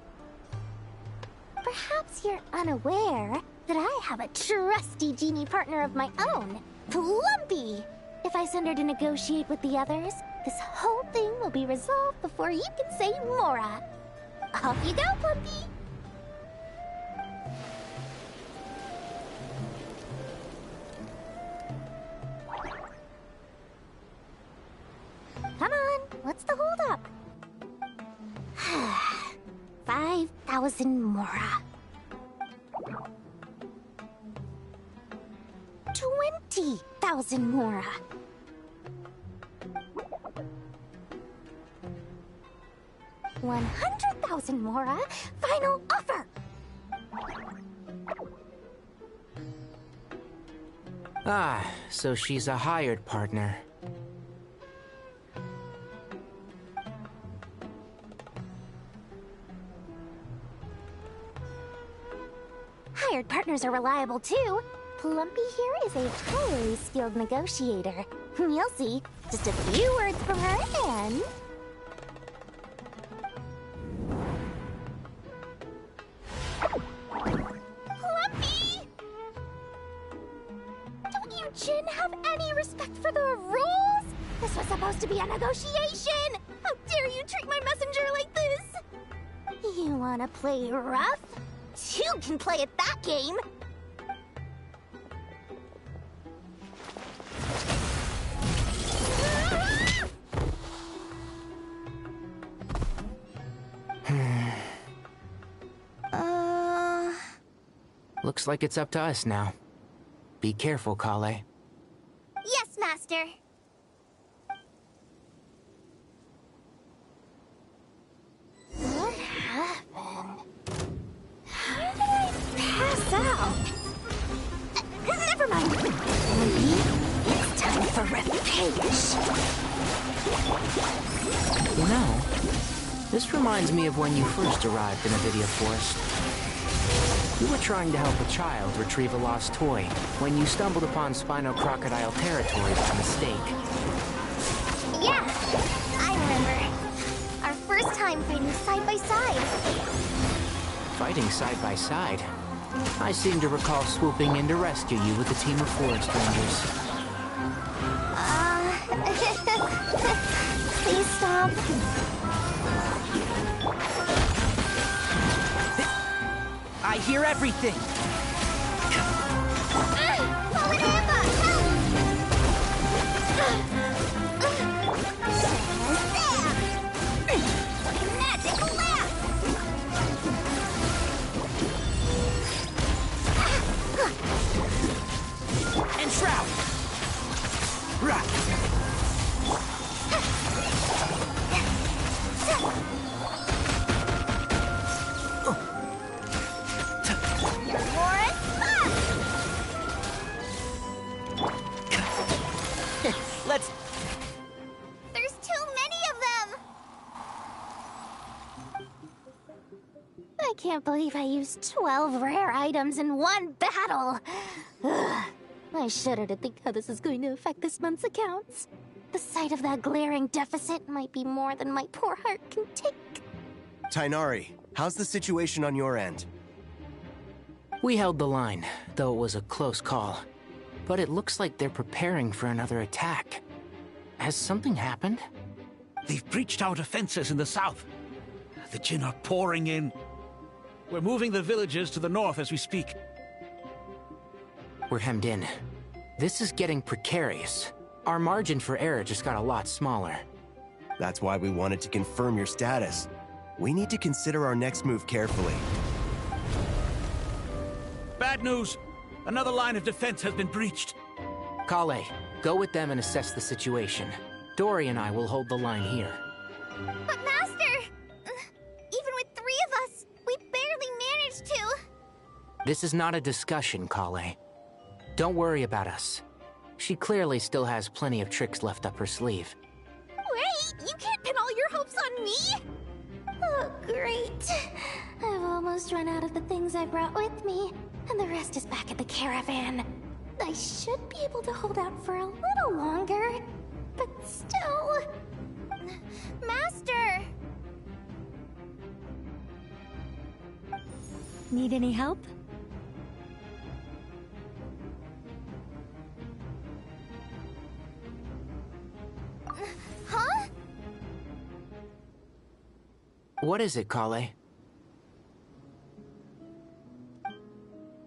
Perhaps you're unaware that I have a trusty genie partner of my own, Plumpy. If I send her to negotiate with the others, this whole thing will be resolved before you can say Mora. Off you go, Plumpy! Come on, what's the holdup? 5,000 Mora. 20,000 Mora. 100,000 Mora. Final offer. Ah, so she's a hired partner. Hired partners are reliable too. Plumpy here is a highly skilled negotiator. You'll see. Just a few words from her and... Plumpy! Don't you Jin have any respect for the rules? This was supposed to be a negotiation! How dare you treat my messenger like this? You wanna play rough? You can play at that game! Looks like it's up to us now. Be careful, Kale. Yes, Master. What happened? How did I pass out? Never mind. Maybe it's time for revenge. You know, this reminds me of when you first arrived in Avidia Forest. You were trying to help a child retrieve a lost toy when you stumbled upon Spino Crocodile territory by mistake. Yeah, I remember. Our first time fighting side by side. Fighting side by side? I seem to recall swooping in to rescue you with a team of forest rangers. Please stop. I hear everything! Magic laugh! And Shroud! can't believe I used 12 rare items in one battle. Ugh. I shudder to think how this is going to affect this month's accounts. The sight of that glaring deficit might be more than my poor heart can take. Tainari, how's the situation on your end? We held the line, though it was a close call. But it looks like they're preparing for another attack. Has something happened? They've breached our defenses in the south. The Jin are pouring in. We're moving the villagers to the north as we speak. We're hemmed in. This is getting precarious. Our margin for error just got a lot smaller. That's why we wanted to confirm your status. We need to consider our next move carefully. Bad news! Another line of defense has been breached. Kale, go with them and assess the situation. Dory and I will hold the line here. But Master! Even with 3 of us, we barely managed to. This is not a discussion, Kale. Don't worry about us. She clearly still has plenty of tricks left up her sleeve. Wait, you can't pin all your hopes on me? Oh, great. I've almost run out of the things I brought with me, and the rest is back at the caravan. I should be able to hold out for a little longer, but still... Master! Need any help? Huh? What is it, Kale?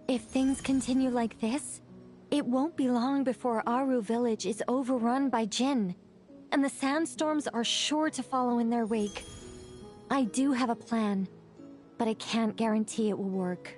If things continue like this, it won't be long before Aru village is overrun by Jin, and the sandstorms are sure to follow in their wake. I do have a plan, but I can't guarantee it will work.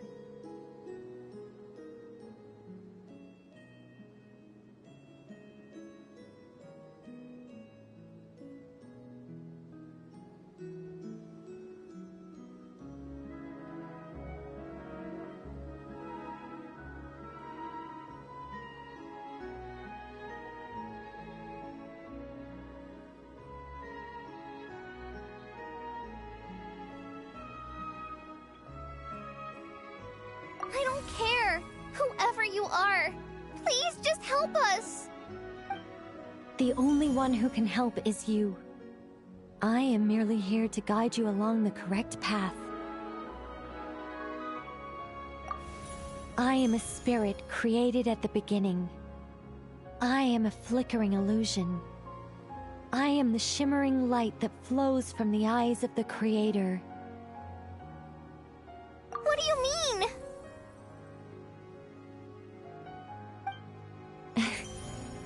I don't care! Whoever you are! Please just help us! The only one who can help is you. I am merely here to guide you along the correct path. I am a spirit created at the beginning. I am a flickering illusion. I am the shimmering light that flows from the eyes of the Creator. What do you mean?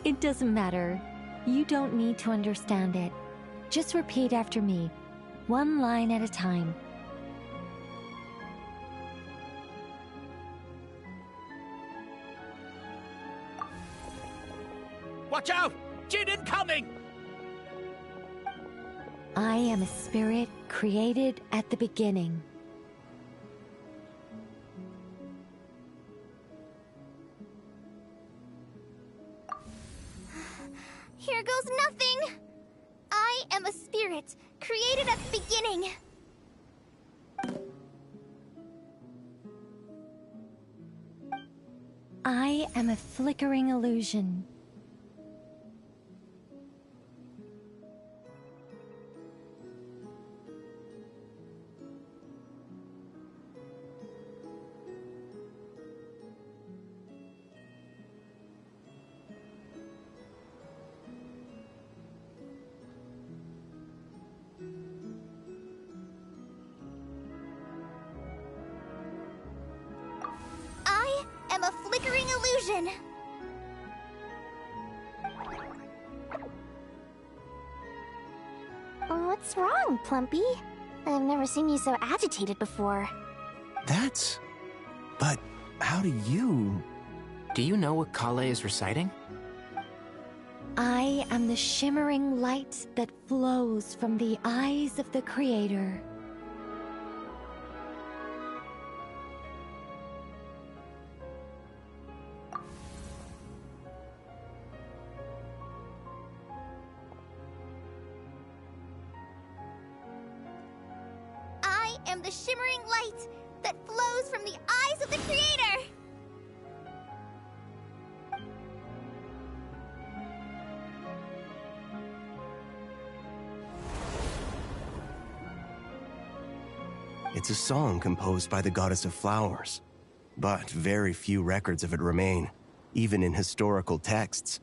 It doesn't matter. You don't need to understand it. Just repeat after me, one line at a time. Watch out! Jin incoming! I am a spirit created at the beginning. Here goes nothing! I am a spirit, created at the beginning. I am a flickering illusion. I am a flickering illusion. What's wrong, Plumpy? I've never seen you so agitated before. That's... But how do you... Do you know what Kale is reciting? I am the shimmering light that flows from the eyes of the Creator. I am the shimmering light that flows from the eyes of the Creator! It's a song composed by the goddess of flowers, but very few records of it remain, even in historical texts.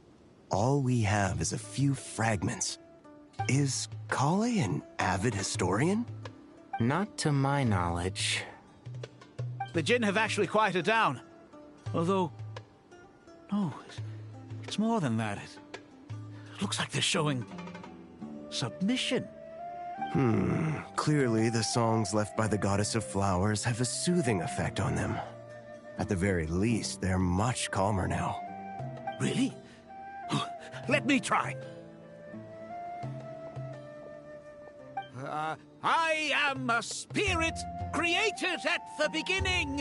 All we have is a few fragments. Is Kale an avid historian? Not to my knowledge. The Jinn have actually quieted down. Although... no, it's more than that. It looks like they're showing... submission. Clearly the songs left by the goddess of flowers have a soothing effect on them. At the very least, they're much calmer now. Really? Let me try. I am a spirit created at the beginning.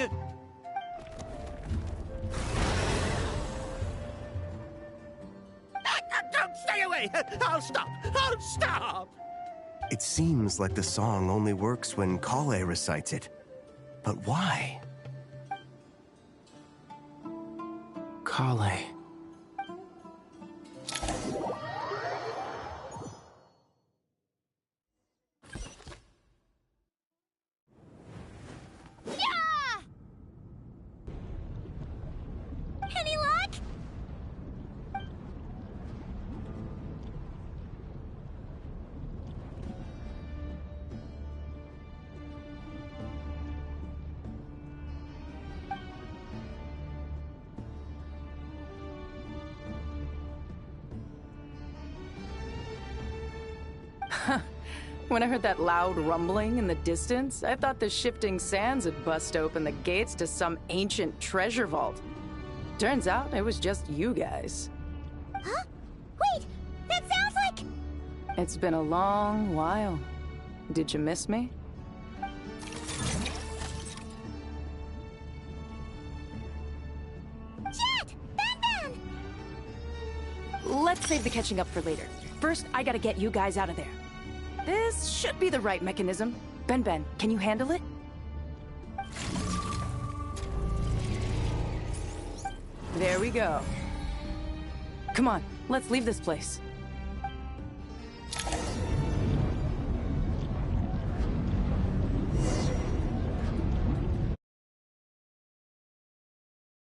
Don't stay away. I'll stop. I'll stop. It seems like the song only works when Kale recites it. But why? Kale. Any luck? When I heard that loud rumbling in the distance, I thought the shifting sands had bust open the gates to some ancient treasure vault. Turns out it was just you guys. Huh? Wait! That sounds like... It's been a long while. Did you miss me? Jet! Ben! Let's save the catching up for later. First, I gotta get you guys out of there. This should be the right mechanism. Ben, can you handle it? There we go. Come on, let's leave this place.